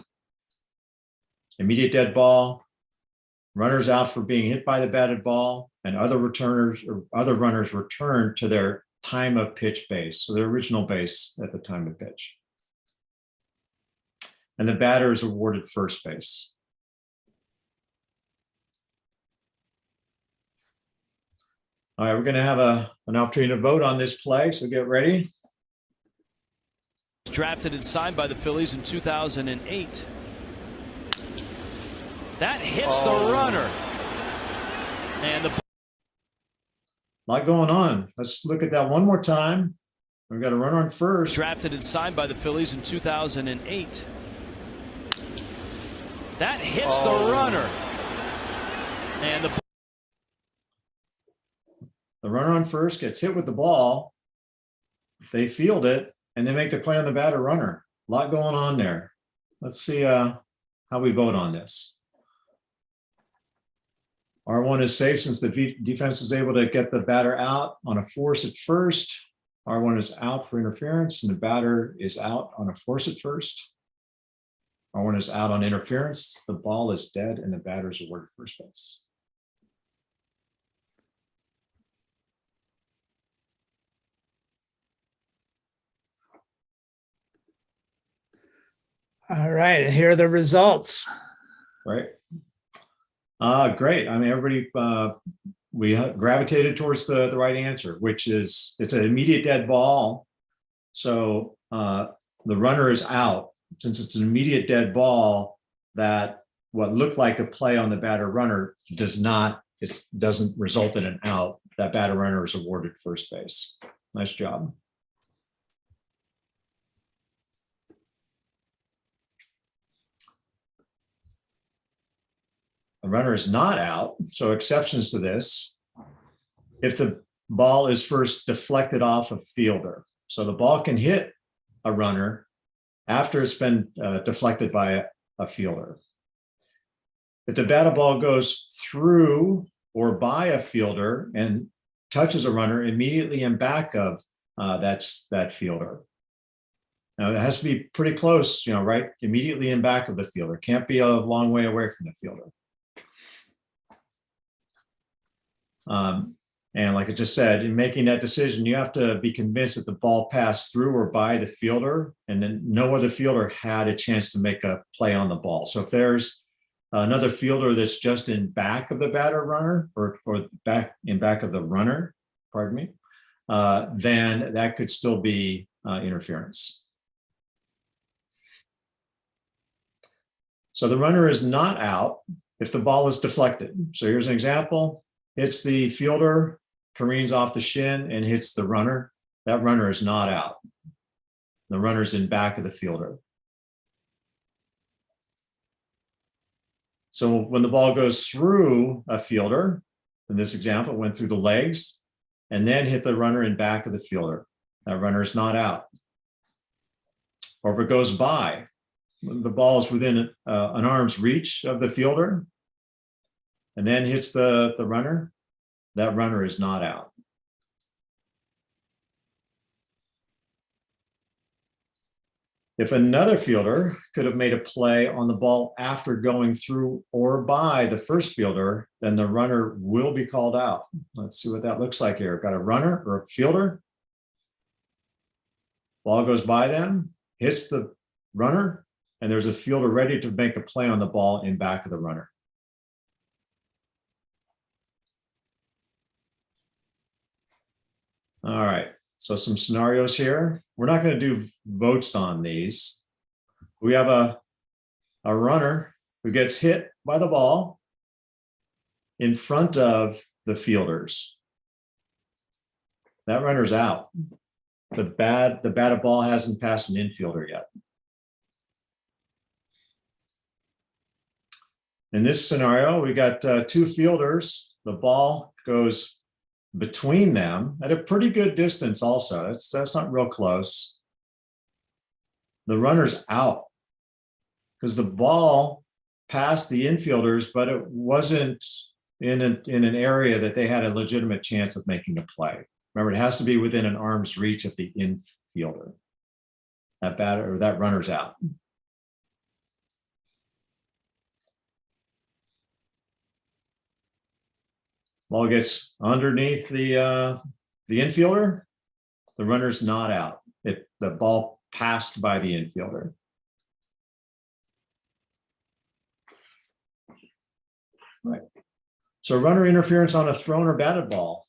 Immediate dead ball, runners out for being hit by the batted ball, and other returners or other runners return to their time of pitch base, so their original base at the time of pitch. And the batter is awarded first base. All right, we're going to have an opportunity to vote on this play, so get ready. Drafted and signed by the Phillies in 2008. That hits the runner. And the lot going on. Let's look at that one more time. We've got a runner on first. Drafted and signed by the Phillies in 2008. That hits the runner. And the runner on first gets hit with the ball. They field it, and they make the play on the batter runner. A lot going on there. Let's see how we vote on this. R1 is safe since the defense was able to get the batter out on a force at first. R1 is out for interference, and the batter is out on a force at first. R1 is out on interference. The ball is dead, and the batter is awarded first base. All right, and here are the results. Right. Great. I mean, everybody, we gravitated towards the right answer, which is it's an immediate dead ball. So the runner is out. Since it's an immediate dead ball, that what looked like a play on the batter runner doesn't result in an out. That batter runner is awarded first base. Nice job. The runner is not out, so exceptions to this. If the ball is first deflected off a fielder, so the ball can hit a runner after it's been deflected by a fielder. If the batted ball goes through or by a fielder and touches a runner immediately in back of that fielder. Now it has to be pretty close, right immediately in back of the fielder. Can't be a long way away from the fielder. And like I just said, in making that decision, you have to be convinced that the ball passed through or by the fielder, and then no other fielder had a chance to make a play on the ball. So if there's another fielder that's just in back of the batter runner or back in back of the runner, pardon me, then that could still be interference. So the runner is not out if the ball is deflected. So here's an example. It's the fielder, careens off the shin and hits the runner. That runner is not out. The runner's in back of the fielder. So when the ball goes through a fielder, in this example, it went through the legs and then hit the runner in back of the fielder. That runner is not out. Or if it goes by, the ball is within an arm's reach of the fielder and then hits the runner, that runner is not out. If another fielder could have made a play on the ball after going through or by the first fielder, then the runner will be called out. Let's see what that looks like here. Got a runner or a fielder. Ball goes by them, hits the runner, and there's a fielder ready to make a play on the ball in back of the runner. All right, so some scenarios here. We're not going to do votes on these. We have a runner who gets hit by the ball in front of the fielders. That runner's out. The batted ball hasn't passed an infielder yet. In this scenario, we got two fielders. The ball goes between them at a pretty good distance also. That's not real close. The runner's out because the ball passed the infielders, but it wasn't in an area that they had a legitimate chance of making a play. Remember, it has to be within an arm's reach of the infielder. That batter or that runner's out. Ball gets underneath the infielder. The runner's not out. The ball passed by the infielder. Right. So runner interference on a thrown or batted ball.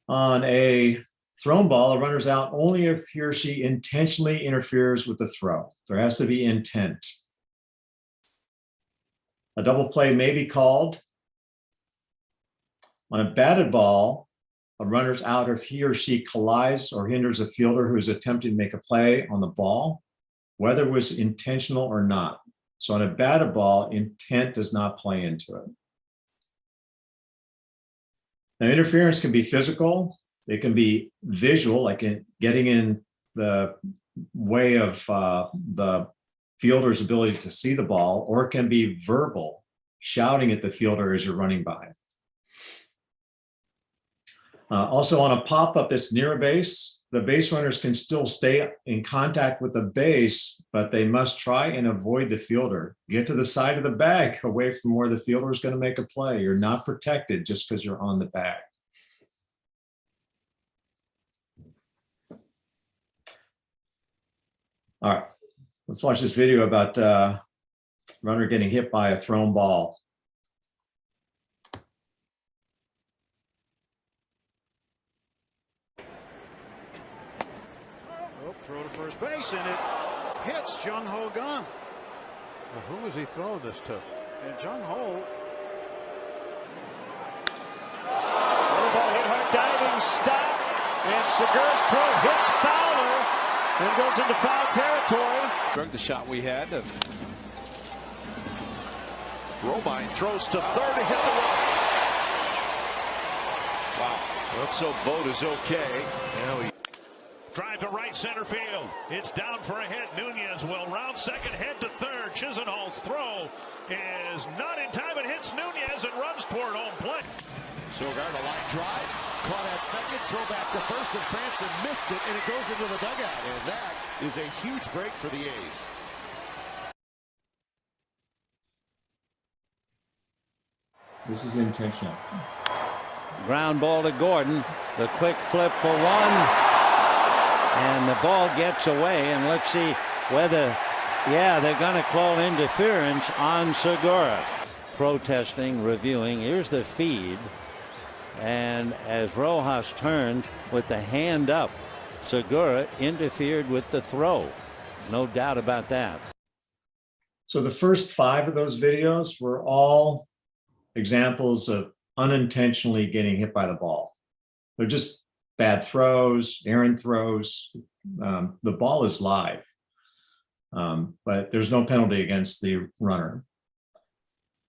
On a thrown ball, a runner's out only if he or she intentionally interferes with the throw. There has to be intent. A double play may be called. On a batted ball, a runner's out if he or she collides or hinders a fielder who is attempting to make a play on the ball, whether it was intentional or not. So on a batted ball, intent does not play into it. Now, interference can be physical. It can be visual, like getting in the way of the fielder's ability to see the ball, or it can be verbal. shouting at the fielder as you're running by. Also on a pop-up that's near a base, the base runners can still stay in contact with the base, but they must try and avoid the fielder. Get to the side of the bag away from where the fielder is going to make a play. You're not protected just because you're on the bag. All right, let's watch this video about runner getting hit by a thrown ball. Oh, throw to first base, and it hits Jung Ho Kang. Well, who was he throwing this to? And Jung Ho. Ball hit hard, diving stop, and Segura's throw hits Fowler and goes into foul territory. Drug the shot we had of. Romine throws to third to hit the wall. Wow. Let's hope Vogt is okay. Now he Drive to right center field. It's down for a hit. Nunez will round second, head to third. Chisenhall's throw is not in time. It hits Nunez and runs toward home plate. Sogard, a line drive, caught at second, throw back to first, and Franson missed it, and it goes into the dugout, and that is a huge break for the A's. This is intentional. Ground ball to Gordon. The quick flip for one. And the ball gets away. And let's see whether, yeah, they're going to call interference on Segura. Protesting, reviewing. Here's the feed. And as Rojas turned with the hand up, Segura interfered with the throw. No doubt about that. So the first 5 of those videos were all examples of unintentionally getting hit by the ball. They're just bad throws, errant throws. The ball is live, but there's no penalty against the runner.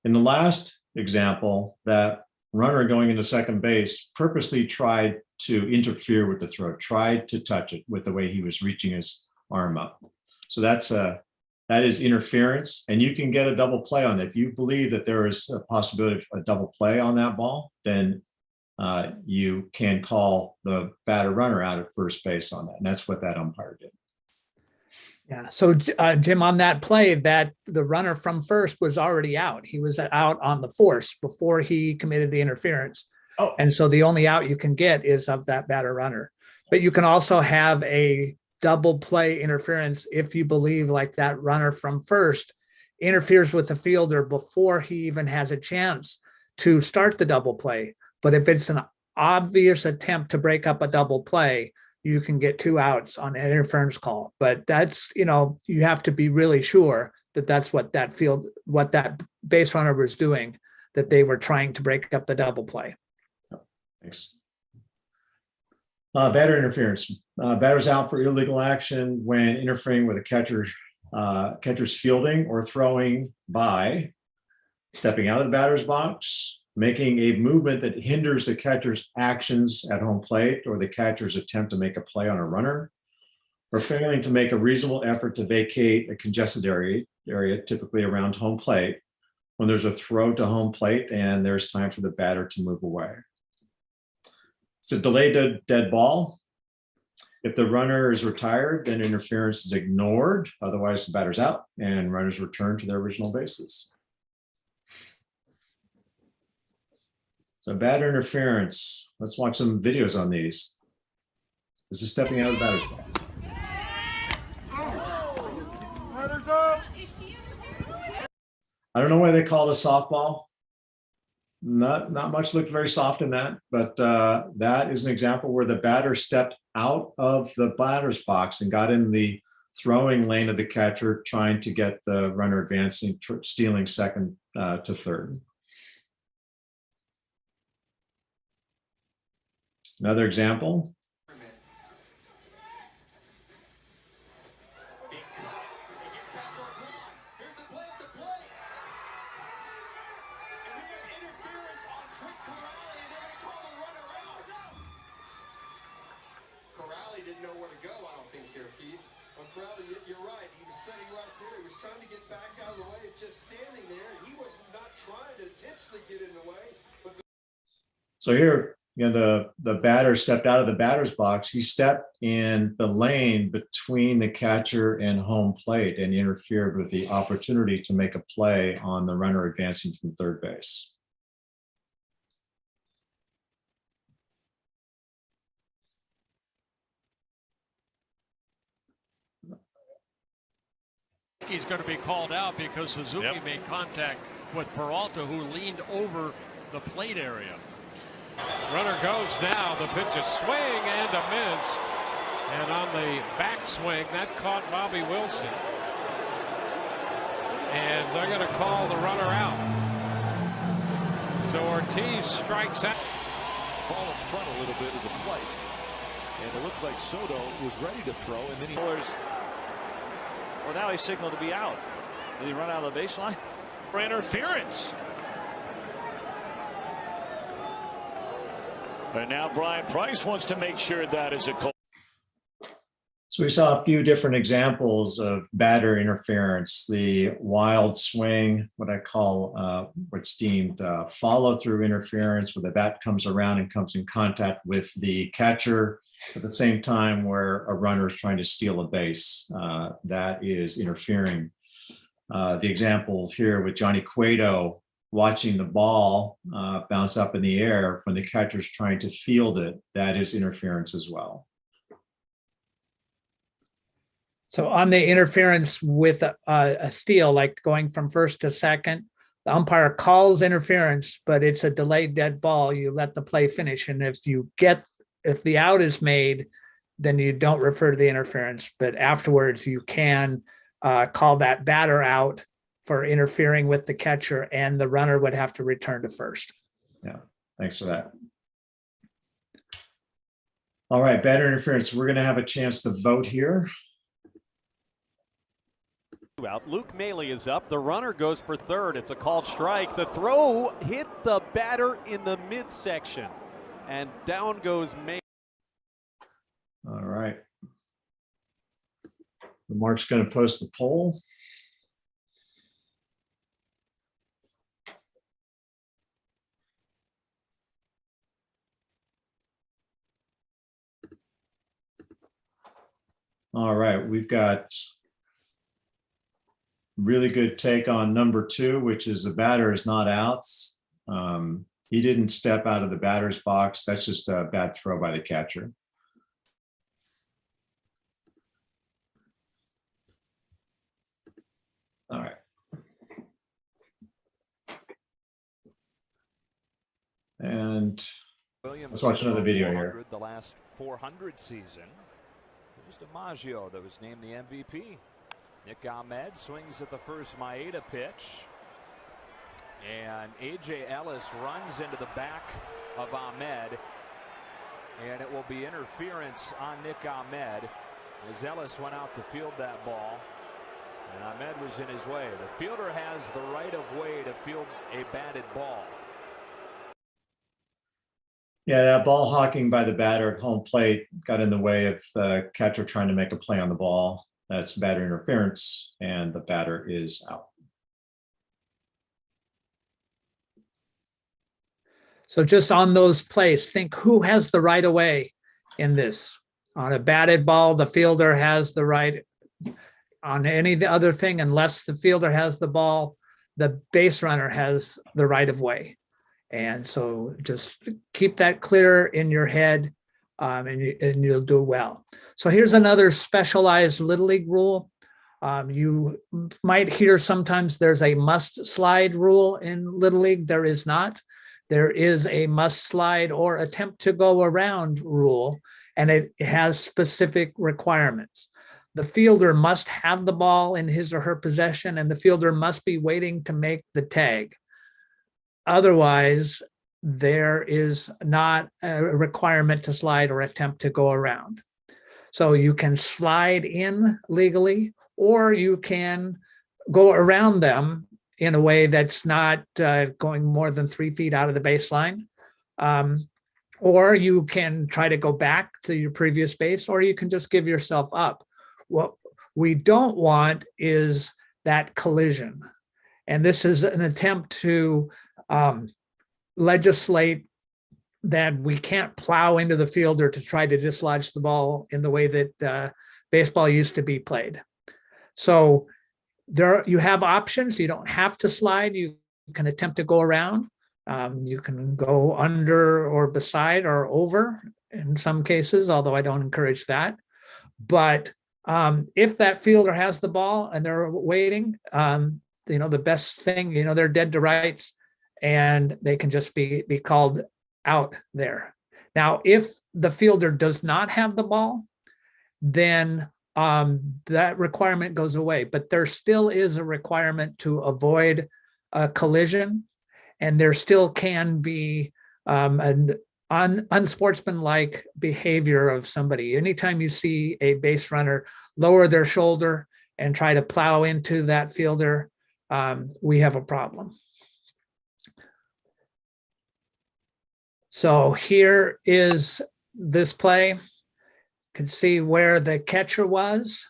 In the last example, that runner going into second base purposely tried to interfere with the throw, tried to touch it with the way he was reaching his arm up. So that is interference, and you can get a double play on that. If you believe that there is a possibility of a double play on that ball, then you can call the batter runner out at first base on that, and that's what that umpire did. Yeah. So Jim, on that play, that the runner from first was already out. He was out on the force before he committed the interference. Oh. And so the only out you can get is of that batter runner. But you can also have a double play interference if you believe like that runner from first interferes with the fielder before he even has a chance to start the double play. But if it's an obvious attempt to break up a double play, you can get 2 outs on an interference call. But that's, you have to be really sure that that's what that base runner was doing, that they were trying to break up the double play. Thanks. Batter interference. Batter's out for illegal action when interfering with a catcher's fielding or throwing by stepping out of the batter's box, making a movement that hinders the catcher's actions at home plate or the catcher's attempt to make a play on a runner, or failing to make a reasonable effort to vacate a congested area, typically around home plate, when there's a throw to home plate and there's time for the batter to move away. It's a delayed dead ball. If the runner is retired, then interference is ignored. Otherwise, the batter's out and runners return to their original bases. So batter interference. Let's watch some videos on these. This is stepping out of the batter's box. I don't know why they call it a softball. Not much looked very soft in that, but that is an example where the batter stepped out of the batter's box and got in the throwing lane of the catcher, trying to get the runner advancing, stealing second to third. Another example. Corrali didn't know where to go, I don't think, here, Keith. But Corrali, you're right. He was setting right there. He was trying to get back out of the way, just standing there. He was not trying to intentionally get in the way. But So here, the batter stepped out of the batter's box. He stepped in the lane between the catcher and home plate and interfered with the opportunity to make a play on the runner advancing from third base. He's going to be called out because Suzuki made contact with Peralta, who leaned over the plate area. Runner goes now. The pitch is swing and a miss. And on the backswing, that caught Bobby Wilson. And they're going to call the runner out. So Ortiz strikes out. Fall in front a little bit of the plate. And it looked like Soto was ready to throw, and then he... Well, now he's signaled to be out. Did he run out of the baseline? For interference. And now Brian Price wants to make sure that is a call. So we saw a few different examples of batter interference. The wild swing, what I call what's deemed follow-through interference, where the bat comes around and comes in contact with the catcher at the same time where a runner is trying to steal a base. That is interfering. The example here with Johnny Cueto watching the ball bounce up in the air when the catcher is trying to field it, that is interference as well. So on the interference with a steal, like going from first to second, the umpire calls interference, but it's a delayed dead ball. You let the play finish. And if the out is made, then you don't refer to the interference. But afterwards, you can call that batter out for interfering with the catcher, and the runner would have to return to first. Yeah, thanks for that. All right, batter interference. We're going to have a chance to vote here. Out. Luke Maley is up. The runner goes for third. It's a called strike. The throw hit the batter in the midsection, and down goes Maley. All right. Mark's going to post the poll. All right, we've got really good take on number 2, which is the batter is not out. He didn't step out of the batter's box. That's just a bad throw by the catcher. All right. And let's watch another video here. The last 400 season. It was DiMaggio that was named the MVP. Nick Ahmed swings at the first Maeda pitch. And A.J. Ellis runs into the back of Ahmed. And it will be interference on Nick Ahmed as Ellis went out to field that ball. And Ahmed was in his way. The fielder has the right of way to field a batted ball. Yeah, that ball hawking by the batter at home plate got in the way of the catcher trying to make a play on the ball. That's batter interference, and the batter is out. So just on those plays, think who has the right of way in this. On a batted ball, the fielder has the right. On any other thing, unless the fielder has the ball, the base runner has the right of way. And so just keep that clear in your head, and you'll do well. So here's another specialized Little League rule. You might hear sometimes there's a must slide rule in Little League. There is not. There is a must slide or attempt to go around rule, and it has specific requirements. The fielder must have the ball in his or her possession, and the fielder must be waiting to make the tag. Otherwise, there is not a requirement to slide or attempt to go around. So you can slide in legally, or you can go around them in a way that's not going more than 3 feet out of the baseline. Or you can try to go back to your previous base, or you can just give yourself up. we don't want is that collision. And this is an attempt to legislate that we can't plow into the fielder to try to dislodge the ball in the way that baseball used to be played. So there you have options. You don't have to slide. You can attempt to go around. You can go under or beside or over in some cases, although I don't encourage that. But if that fielder has the ball and they're waiting, the best thing, they're dead to rights and they can just be called out there. Now, if the fielder does not have the ball, then that requirement goes away. But there still is a requirement to avoid a collision, and there still can be an unsportsmanlike behavior of somebody. Anytime you see a base runner lower their shoulder and try to plow into that fielder, we have a problem. So here is this play. You can see where the catcher was.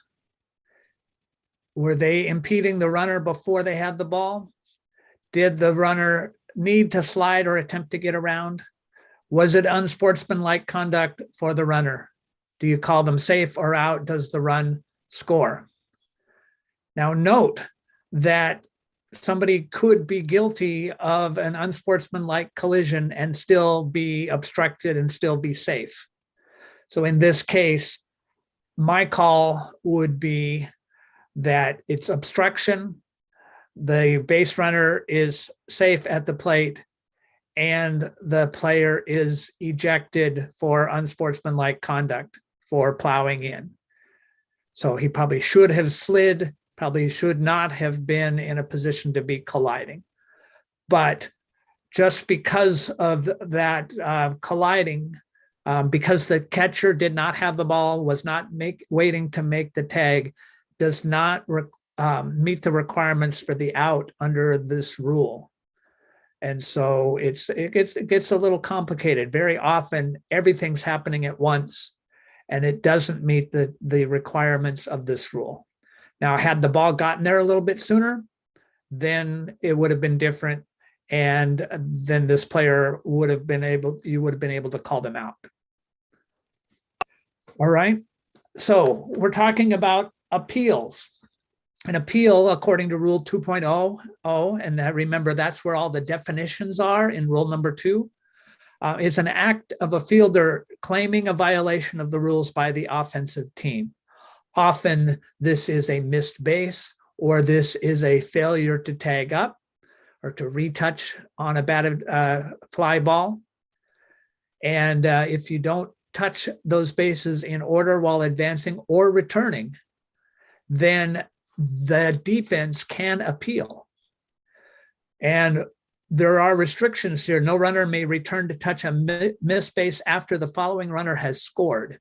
Were they impeding the runner before they had the ball? Did the runner need to slide or attempt to get around? Was it unsportsmanlike conduct for the runner? Do you call them safe or out? Does the run score? Now note that somebody could be guilty of an unsportsmanlike collision and still be obstructed and still be safe. So in this case, my call would be that it's obstruction, the base runner is safe at the plate, and the player is ejected for unsportsmanlike conduct for plowing in. So he probably should have slid, probably should not have been in a position to be colliding. But just because of that colliding, because the catcher did not have the ball, was not waiting to make the tag, does not meet the requirements for the out under this rule. And so it gets a little complicated. Very often, everything's happening at once, and it doesn't meet the requirements of this rule. Now, had the ball gotten there a little bit sooner, then it would have been different, and then this player would have been able, you would have been able to call them out. All right. So we're talking about appeals. An appeal, according to Rule 2.0, and that, remember, that's where all the definitions are in Rule number 2, is an act of a fielder claiming a violation of the rules by the offensive team. Often this is a missed base, or this is a failure to tag up or to retouch on a batted fly ball. And if you don't touch those bases in order while advancing or returning, then the defense can appeal. And there are restrictions here. No runner may return to touch a missed base after the following runner has scored.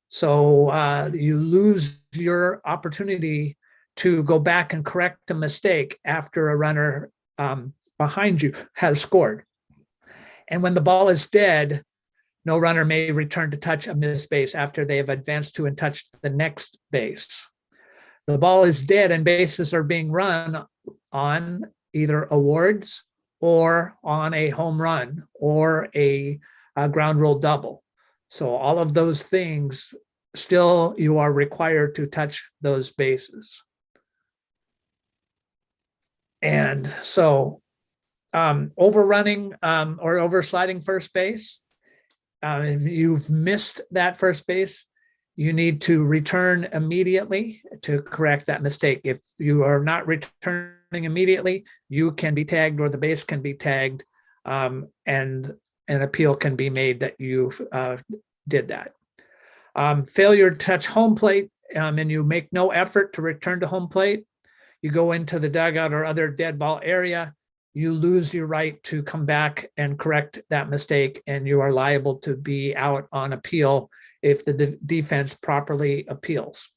So you lose your opportunity to go back and correct a mistake after a runner behind you has scored. And when the ball is dead, no runner may return to touch a missed base after they have advanced to and touched the next base. The ball is dead and bases are being run on either awards or on a home run or a ground rule double. So all of those things, still you are required to touch those bases. And so overrunning or oversliding first base, if you've missed that first base, you need to return immediately to correct that mistake. If you are not returning immediately, you can be tagged or the base can be tagged, and an appeal can be made that you did that. Failure to touch home plate, and you make no effort to return to home plate, you go into the dugout or other dead ball area, you lose your right to come back and correct that mistake, and you are liable to be out on appeal if the defense properly appeals.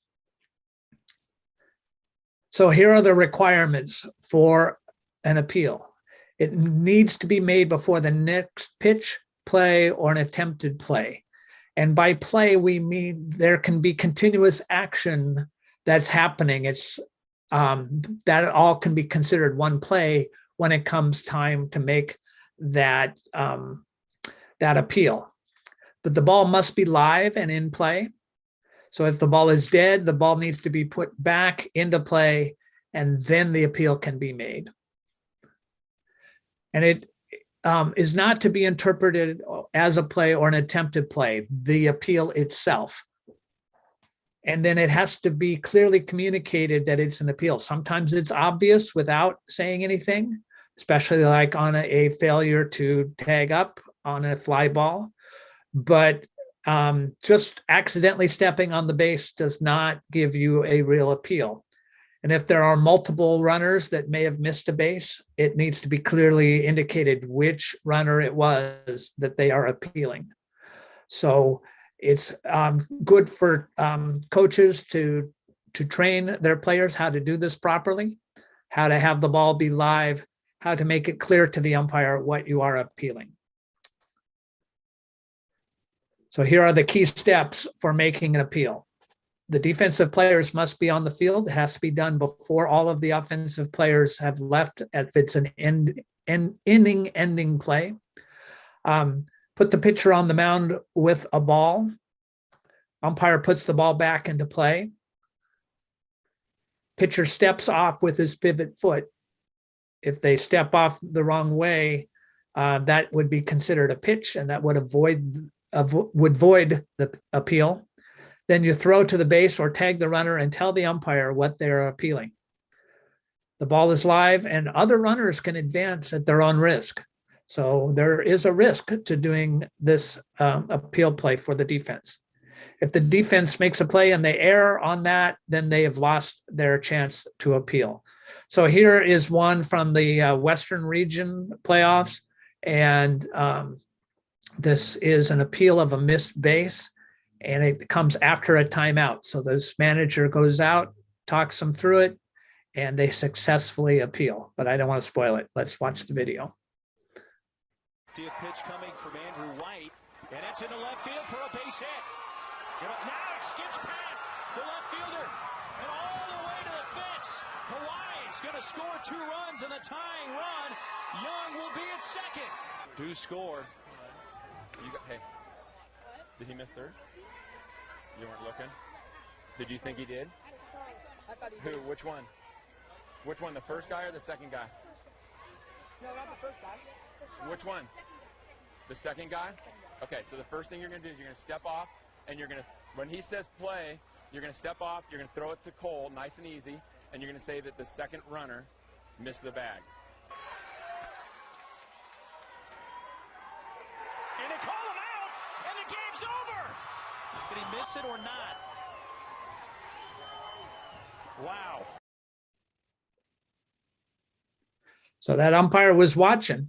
So here are the requirements for an appeal. It needs to be made before the next pitch, play, or an attempted play. And by play, we mean there can be continuous action that's happening, it's that all can be considered one play when it comes time to make that that appeal. But the ball must be live and in play. So if the ball is dead, the ball needs to be put back into play, and then the appeal can be made. And it is not to be interpreted as a play or an attempted play, the appeal itself. And then it has to be clearly communicated that it's an appeal. Sometimes it's obvious without saying anything, especially like on a failure to tag up on a fly ball. But just accidentally stepping on the base does not give you a real appeal. And if there are multiple runners that may have missed a base, it needs to be clearly indicated which runner it was that they are appealing. So it's good for coaches to train their players how to do this properly, how to have the ball be live, how to make it clear to the umpire what you are appealing. So here are the key steps for making an appeal. The defensive players must be on the field. It has to be done before all of the offensive players have left if it's an inning-ending play. Put the pitcher on the mound with a ball. Umpire puts the ball back into play. Pitcher steps off with his pivot foot. If they step off the wrong way, that would be considered a pitch, and that would void the appeal. Then you throw to the base or tag the runner and tell the umpire what they're appealing. The ball is live, and other runners can advance at their own risk. So there is a risk to doing this appeal play for the defense. If the defense makes a play and they err on that, then they have lost their chance to appeal. So here is one from the Western Region playoffs, and this is an appeal of a missed base, and it comes after a timeout. So this manager goes out, talks them through it, and they successfully appeal. But I don't want to spoil it. Let's watch the video. A pitch coming from Andrew White, and it's into left field for a base hit. Now it skips past the left fielder and all the way to the fence. Hawaii's going to score 2 runs in the tying run. Young will be at second. Do score. Hey, did he miss third? You weren't looking? Did you think he did? Who? Which one? Which one? The first guy or the second guy? No, not the first guy. Which one? The second guy? Okay, so the first thing you're going to do is you're going to step off, and you're going to, when he says play, you're going to step off, you're going to throw it to Cole, nice and easy, and you're going to say that the second runner missed the bag. And they call him out, and the game's over. Did he miss it or not? Wow. So that umpire was watching.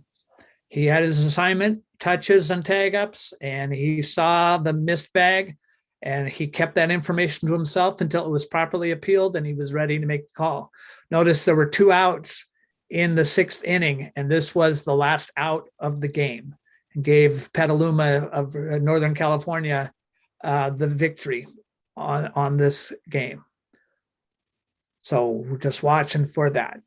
He had his assignment, touches and tag ups, and he saw the missed bag, and he kept that information to himself until it was properly appealed and he was ready to make the call. Notice there were 2 outs in the 6th inning, and this was the last out of the game, and gave Petaluma of Northern California the victory on this game. So we're just watching for that.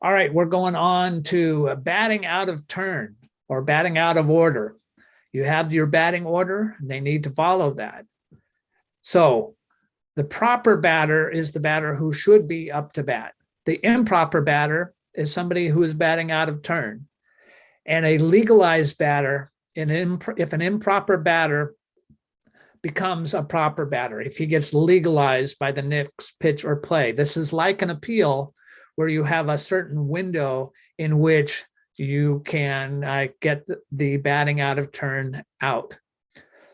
All right, we're going on to batting out of turn or batting out of order. You have your batting order, and they need to follow that. So the proper batter is the batter who should be up to bat. The improper batter is somebody who is batting out of turn. And a legalized batter, if an improper batter becomes a proper batter, if he gets legalized by the next pitch or play, this is like an appeal where you have a certain window in which you can get the batting out of turn out.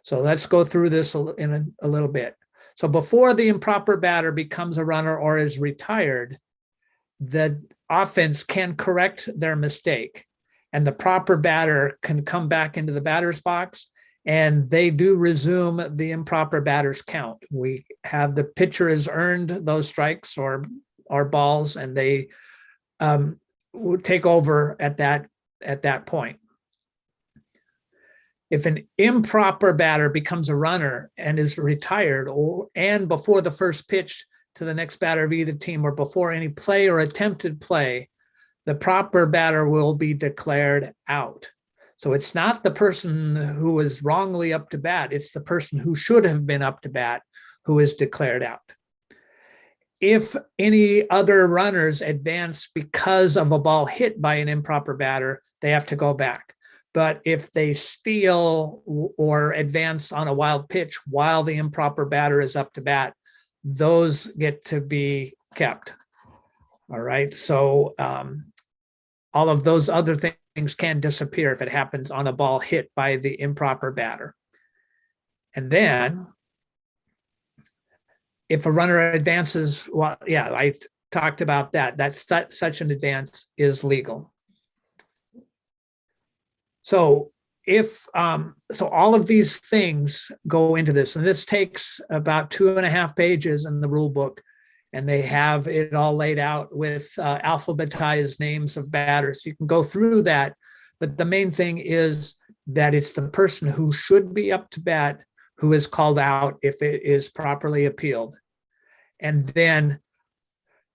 So let's go through this in a little bit. So before the improper batter becomes a runner or is retired, the offense can correct their mistake, and the proper batter can come back into the batter's box, and they do resume the improper batter's count. We have the pitcher has earned those strikes or balls, and they will take over at that point. If an improper batter becomes a runner and is retired, and before the first pitch to the next batter of either team or before any play or attempted play, the proper batter will be declared out. So it's not the person who is wrongly up to bat. It's the person who should have been up to bat who is declared out. If any other runners advance because of a ball hit by an improper batter, they have to go back. But if they steal or advance on a wild pitch while the improper batter is up to bat, those get to be kept. All right. So all of those other things can disappear if it happens on a ball hit by the improper batter. And then if a runner advances, well, yeah, I talked about that. That's such an advance is legal. So if so all of these things go into this, and this takes about 2.5 pages in the rule book, and they have it all laid out with alphabetized names of batters. You can go through that, but the main thing is that it's the person who should be up to bat who is called out if it is properly appealed. And then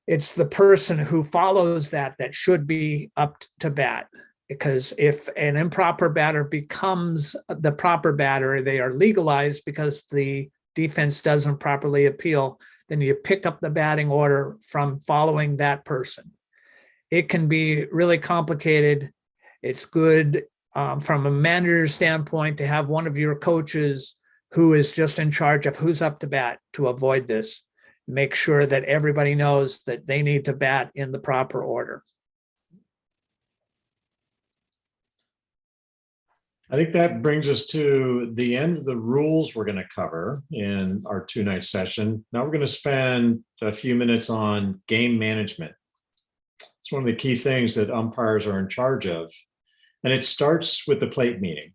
it's the person who follows that should be up to bat. Because if an improper batter becomes the proper batter, they are legalized because the defense doesn't properly appeal, then you pick up the batting order from following that person. It can be really complicated. It's good from a manager's standpoint to have one of your coaches who is just in charge of who's up to bat to avoid this. Make sure that everybody knows that they need to bat in the proper order. I think that brings us to the end of the rules we're going to cover in our 2-night session. Now we're going to spend a few minutes on game management. It's one of the key things that umpires are in charge of. And it starts with the plate meeting.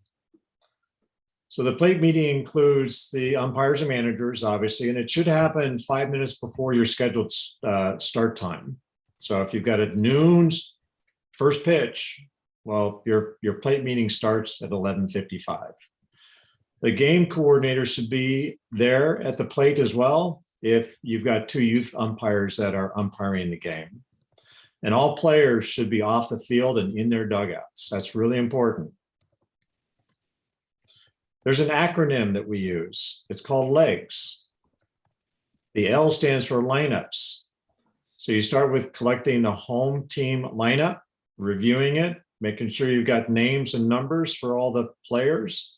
So the plate meeting includes the umpires and managers, obviously, and it should happen 5 minutes before your scheduled start time. So if you've got a noon first pitch, well, your plate meeting starts at 11:55. The game coordinator should be there at the plate as well if you've got 2 youth umpires that are umpiring the game. And all players should be off the field and in their dugouts. That's really important. There's an acronym that we use. It's called LEGS. The L stands for lineups. So you start with collecting the home team lineup, reviewing it, making sure you've got names and numbers for all the players.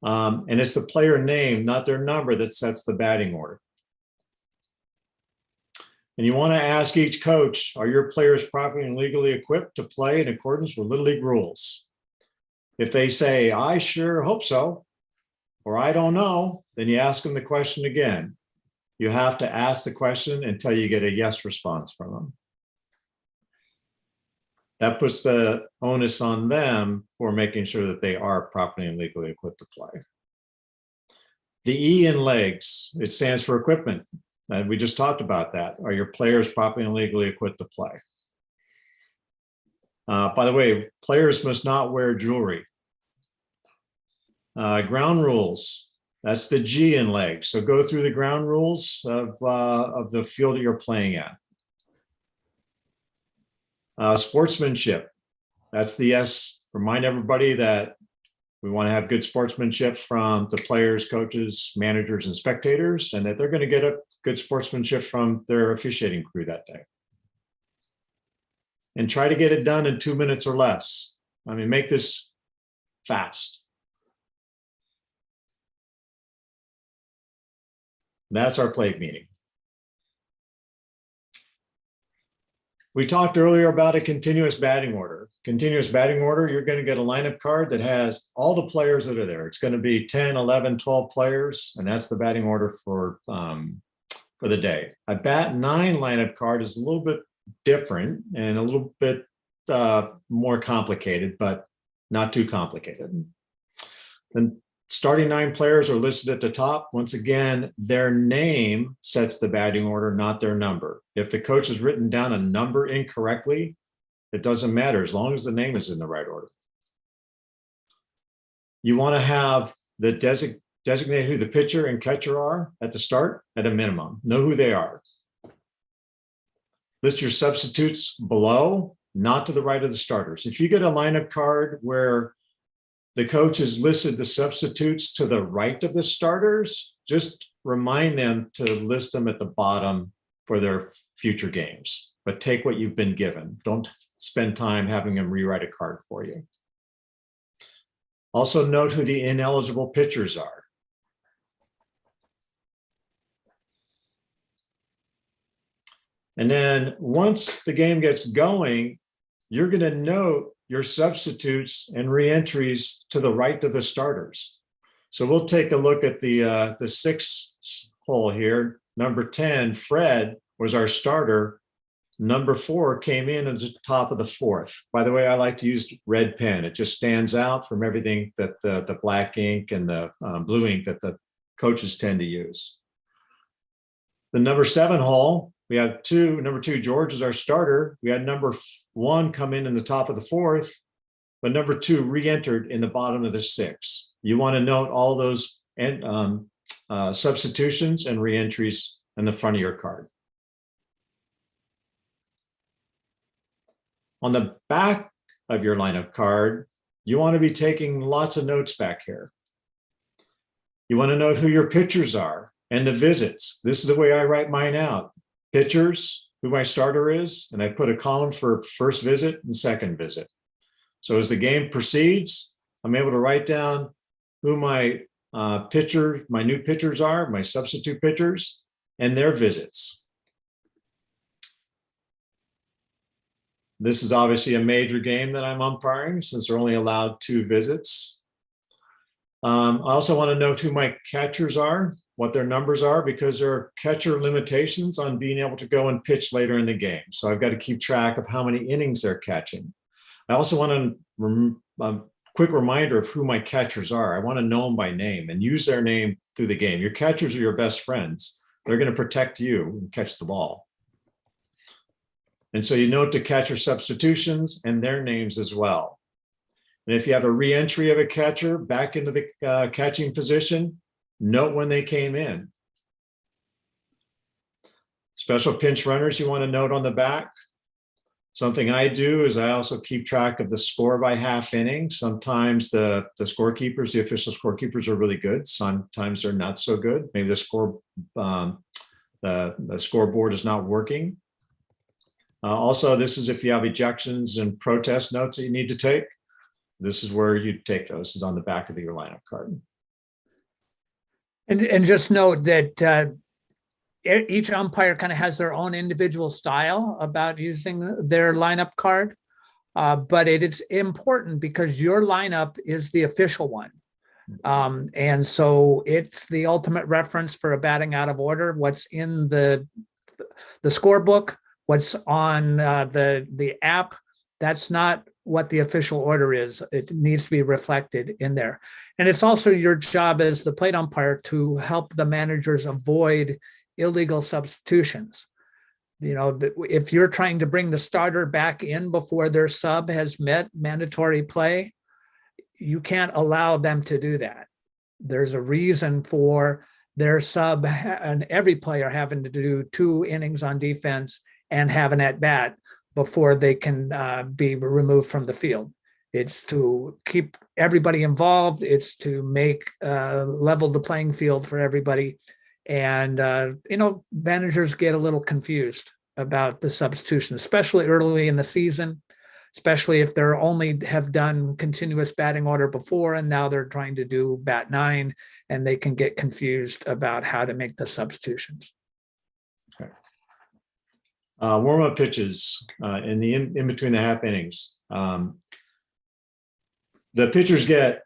And it's the player name, not their number, that sets the batting order. And you want to ask each coach, are your players properly and legally equipped to play in accordance with Little League rules? If they say, I sure hope so, or I don't know, then you ask them the question again. You have to ask the question until you get a yes response from them. That puts the onus on them for making sure that they are properly and legally equipped to play. The E in legs, it stands for equipment. And we just talked about that. Are your players properly and legally equipped to play? By the way, players must not wear jewelry. Ground rules, that's the G in legs. So go through the ground rules of the field that you're playing at. Sportsmanship, that's the S. Remind everybody that we want to have good sportsmanship from the players, coaches, managers, and spectators, and that they're going to get a good sportsmanship from their officiating crew that day. And try to get it done in 2 minutes or less. I mean, make this fast. That's our plate meeting. We talked earlier about a continuous batting order. Continuous batting order, you're going to get a lineup card that has all the players that are there. It's going to be 10, 11, 12 players, and that's the batting order for the day. A bat 9 lineup card is a little bit different and a little bit more complicated, but not too complicated. And starting 9 players are listed at the top. Once again, their name sets the batting order, not their number. If the coach has written down a number incorrectly, it doesn't matter as long as the name is in the right order. You want to have the designate who the pitcher and catcher are at the start at a minimum. Know who they are. List your substitutes below, not to the right of the starters. If you get a lineup card where the coach has listed the substitutes to the right of the starters, just remind them to list them at the bottom for their future games. But take what you've been given. Don't spend time having them rewrite a card for you. Also note who the ineligible pitchers are. And then once the game gets going, you're going to note your substitutes and reentries to the right of the starters. So we'll take a look at the sixth hole here. Number 10, Fred, was our starter. Number 4 came in at the top of the 4th. By the way, I like to use red pen. It just stands out from everything that the black ink and the blue ink that the coaches tend to use. The number 7 hole, we have number 2, George is our starter. We had number 1 come in the top of the 4th, but number 2 re-entered in the bottom of the 6th. You want to note all those substitutions and re-entries in the front of your card. On the back of your lineup card, you want to be taking lots of notes back here. You want to note who your pitchers are and the visits. This is the way I write mine out. Pitchers, who my starter is, and I put a column for first visit and second visit. So as the game proceeds, I'm able to write down who my new pitchers are, my substitute pitchers, and their visits. This is obviously a major game that I'm umpiring since they're only allowed 2 visits. I also want to note who my catchers are, what their numbers are, because there are catcher limitations on being able to go and pitch later in the game. So I've got to keep track of how many innings they're catching. I also want a quick reminder of who my catchers are. I want to know them by name and use their name through the game. Your catchers are your best friends. They're going to protect you and catch the ball. And so you note the catcher substitutions and their names as well. And if you have a re-entry of a catcher back into the catching position, note when they came in. Special pinch runners you want to note on the back. Something I do is I also keep track of the score by half inning. Sometimes the scorekeepers, the official scorekeepers, are really good. Sometimes they're not so good. Maybe the scoreboard is not working. Also, this is if you have ejections and protest notes that you need to take. This is where you take those. This is on the back of your lineup card. And just note that each umpire kind of has their own individual style about using their lineup card, but it is important because your lineup is the official one. And so it's the ultimate reference for a batting out of order. What's in the scorebook, what's on the app, that's not what the official order is. It needs to be reflected in there. And it's also your job as the plate umpire to help the managers avoid illegal substitutions. You know, if you're trying to bring the starter back in before their sub has met mandatory play, you can't allow them to do that. There's a reason for their sub and every player having to do 2 innings on defense and have an at-bat before they can be removed from the field. It's to keep everybody involved. It's to make level the playing field for everybody. And, managers get a little confused about the substitution, especially early in the season, especially if they're only have done continuous batting order before, and now they're trying to do bat 9, and they can get confused about how to make the substitutions. Okay. Warm-up pitches in between the half innings. The pitchers get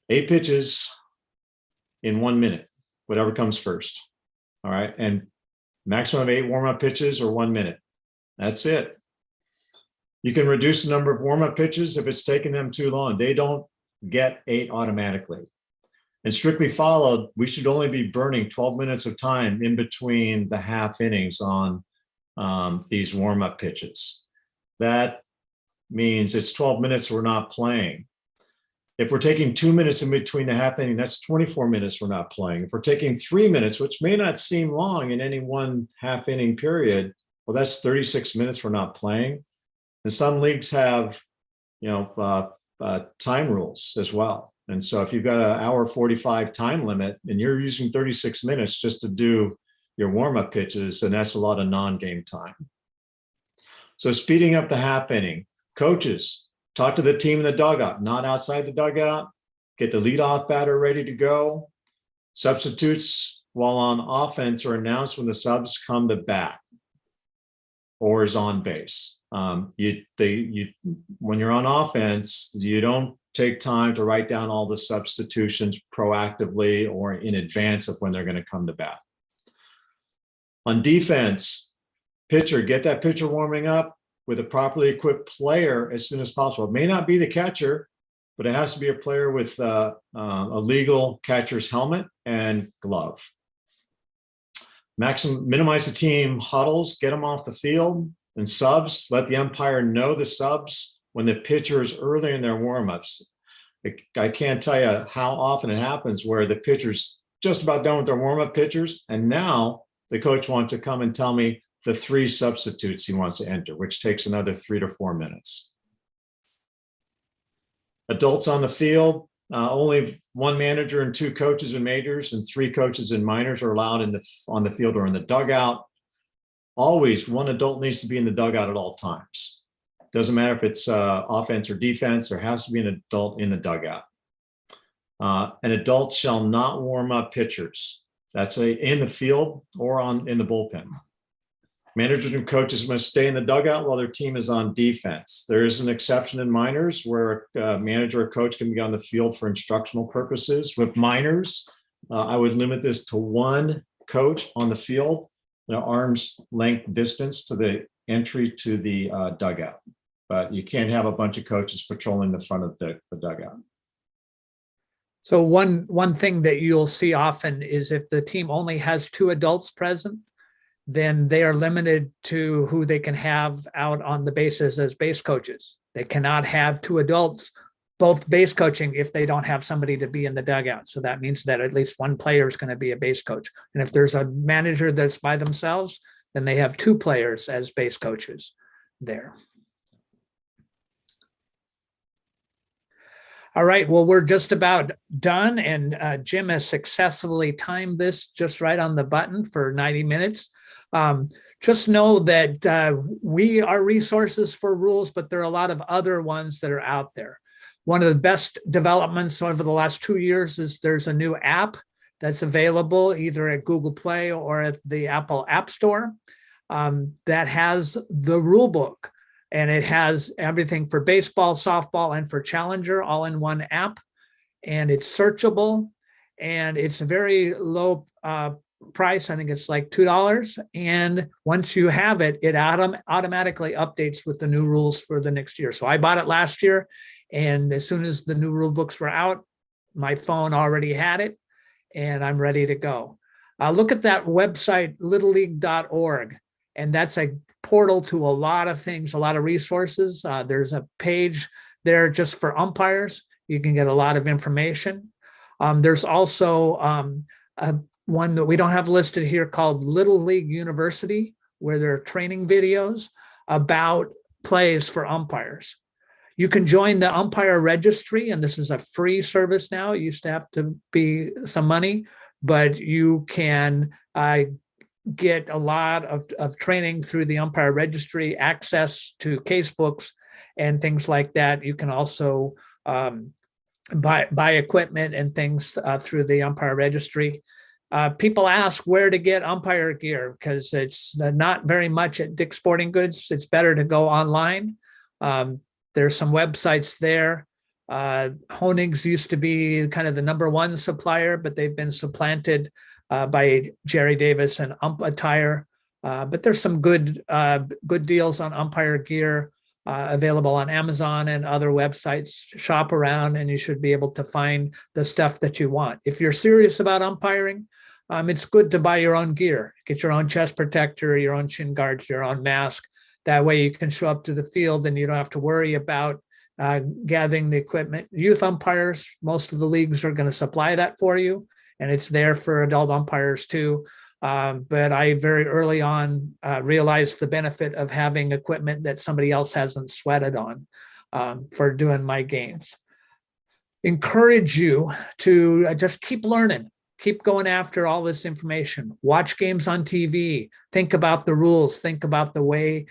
8 pitches in 1 minute, whatever comes first. All right. And maximum of 8 warm-up pitches or 1 minute. That's it. You can reduce the number of warm-up pitches if it's taking them too long. They don't get 8 automatically. And strictly followed, we should only be burning 12 minutes of time in between the half innings on these warm-up pitches. That means it's 12 minutes we're not playing. If we're taking 2 minutes in between the half inning, that's 24 minutes we're not playing. If we're taking 3 minutes, which may not seem long in any one half inning period, Well, that's 36 minutes we're not playing. And some leagues have, time rules as well. And so if you've got an hour 45 time limit and you're using 36 minutes just to do your warm-up pitches, then that's a lot of non-game time. So speeding up the half inning, coaches, talk to the team in the dugout, not outside the dugout, get the leadoff batter ready to go. Substitutes while on offense are announced when the subs come to bat or is on base. When you're on offense, you don't take time to write down all the substitutions proactively or in advance of when they're going to come to bat. On defense, pitcher, get that pitcher warming up with a properly equipped player as soon as possible. It may not be the catcher, but it has to be a player with a legal catcher's helmet and glove. Minimize the team huddles, get them off the field, and subs, let the umpire know the subs when the pitcher is early in their warmups. I can't tell you how often it happens where the pitcher's just about done with their warm-up pitchers, and now the coach wants to come and tell me the 3 substitutes he wants to enter, which takes another 3 to 4 minutes. Adults on the field, only 1 manager and 2 coaches in majors and 3 coaches in minors are allowed on the field or in the dugout. Always 1 adult needs to be in the dugout at all times. Doesn't matter if it's offense or defense, there has to be an adult in the dugout. An adult shall not warm up pitchers. That's in the field or in the bullpen. Managers and coaches must stay in the dugout while their team is on defense. There is an exception in minors where a manager or coach can be on the field for instructional purposes. With minors, I would limit this to 1 coach on the field, arm's length distance to the entry to the dugout. But you can't have a bunch of coaches patrolling the front of the dugout. So one thing that you'll see often is if the team only has 2 adults present, then they are limited to who they can have out on the bases as base coaches. They cannot have 2 adults both base coaching if they don't have somebody to be in the dugout. So that means that at least 1 player is going to be a base coach. And if there's a manager that's by themselves, then they have 2 players as base coaches there. All right, well, we're just about done, and Jim has successfully timed this just right on the button for 90 minutes. Just know that we are resources for rules, but there are a lot of other ones that are out there. One of the best developments over the last 2 years is there's a new app that's available either at Google Play or at the Apple App Store that has the rule book. And it has everything for baseball, softball, and for Challenger all in one app. And it's searchable, and it's a very low price. I think it's like $2. And once you have it, it automatically updates with the new rules for the next year. So I bought it last year, and as soon as the new rule books were out, my phone already had it, and I'm ready to go. Look at that website, littleleague.org, and that's a portal to a lot of things, a lot of resources. There's a page there just for umpires. You can get a lot of information. There's also one that we don't have listed here called Little League University, where there are training videos about plays for umpires. You can join the umpire registry, and this is a free service now. It used to have to be some money, but you can get a lot of training through the umpire registry, access to case books and things like that. You can also buy equipment and things through the umpire registry. People ask where to get umpire gear because it's not very much at Dick's Sporting Goods. It's better to go online. There's some websites there. Honig's used to be kind of the #1 supplier, but they've been supplanted by Jerry Davis and Ump Attire. But there's some good deals on umpire gear available on Amazon and other websites. Shop around and you should be able to find the stuff that you want. If you're serious about umpiring, it's good to buy your own gear. Get your own chest protector, your own shin guards, your own mask. That way you can show up to the field and you don't have to worry about gathering the equipment. Youth umpires, most of the leagues are going to supply that for you. And it's there for adult umpires too. But I very early on realized the benefit of having equipment that somebody else hasn't sweated on for doing my games. Encourage you to just keep learning, keep going after all this information, watch games on TV, think about the rules, think about the way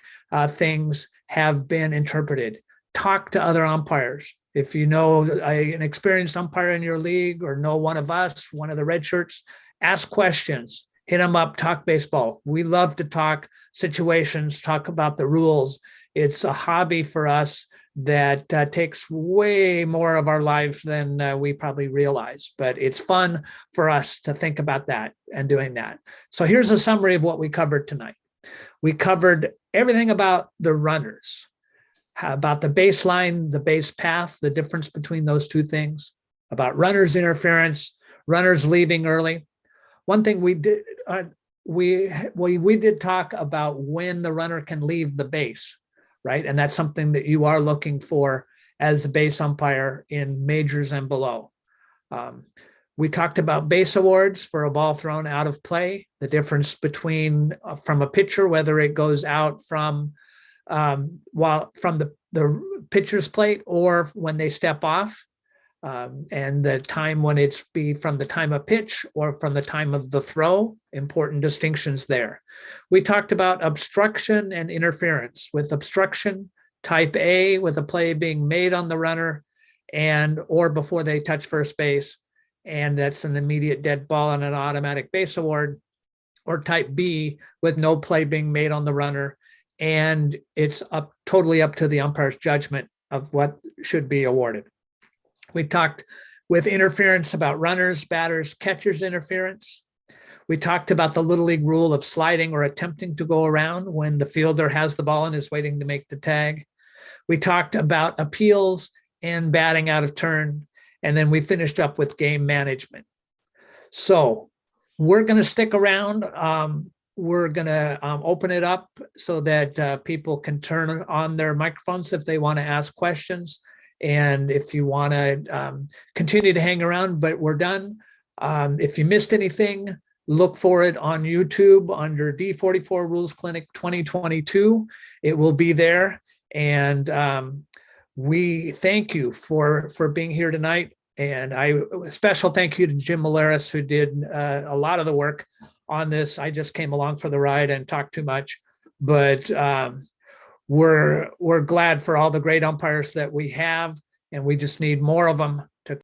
things have been interpreted, talk to other umpires. If you know an experienced umpire in your league or know one of us, one of the red shirts, ask questions, hit them up, talk baseball. We love to talk situations, talk about the rules. It's a hobby for us that takes way more of our lives than we probably realize, but it's fun for us to think about that and doing that. So here's a summary of what we covered tonight. We covered everything about the runners, about the baseline, the base path, the difference between those two things, about runners interference, runners leaving early. One thing we did, we did talk about when the runner can leave the base, right? And that's something that you are looking for as a base umpire in majors and below. We talked about base awards for a ball thrown out of play, the difference between from a pitcher, whether it goes out from from the pitcher's plate or when they step off, and the time when it's be from the time of pitch or from the time of the throw, important distinctions there. We talked about obstruction and interference. With obstruction, type A, with a play being made on the runner and or before they touch first base, and that's an immediate dead ball and an automatic base award, or type B, with no play being made on the runner, and it's totally up to the umpire's judgment of what should be awarded. We talked with interference about runners, batters, catchers interference. We talked about the Little League rule of sliding or attempting to go around when the fielder has the ball and is waiting to make the tag. We talked about appeals and batting out of turn. And then we finished up with game management. So we're going to stick around. We're going to open it up so that people can turn on their microphones if they want to ask questions. And if you want to continue to hang around, but we're done. If you missed anything, look for it on YouTube under D44 Rules Clinic 2022. It will be there. And we thank you for being here tonight. And a special thank you to Jim Malaris, who did a lot of the work on this. I just came along for the ride and talked too much. But we're glad for all the great umpires that we have, and we just need more of them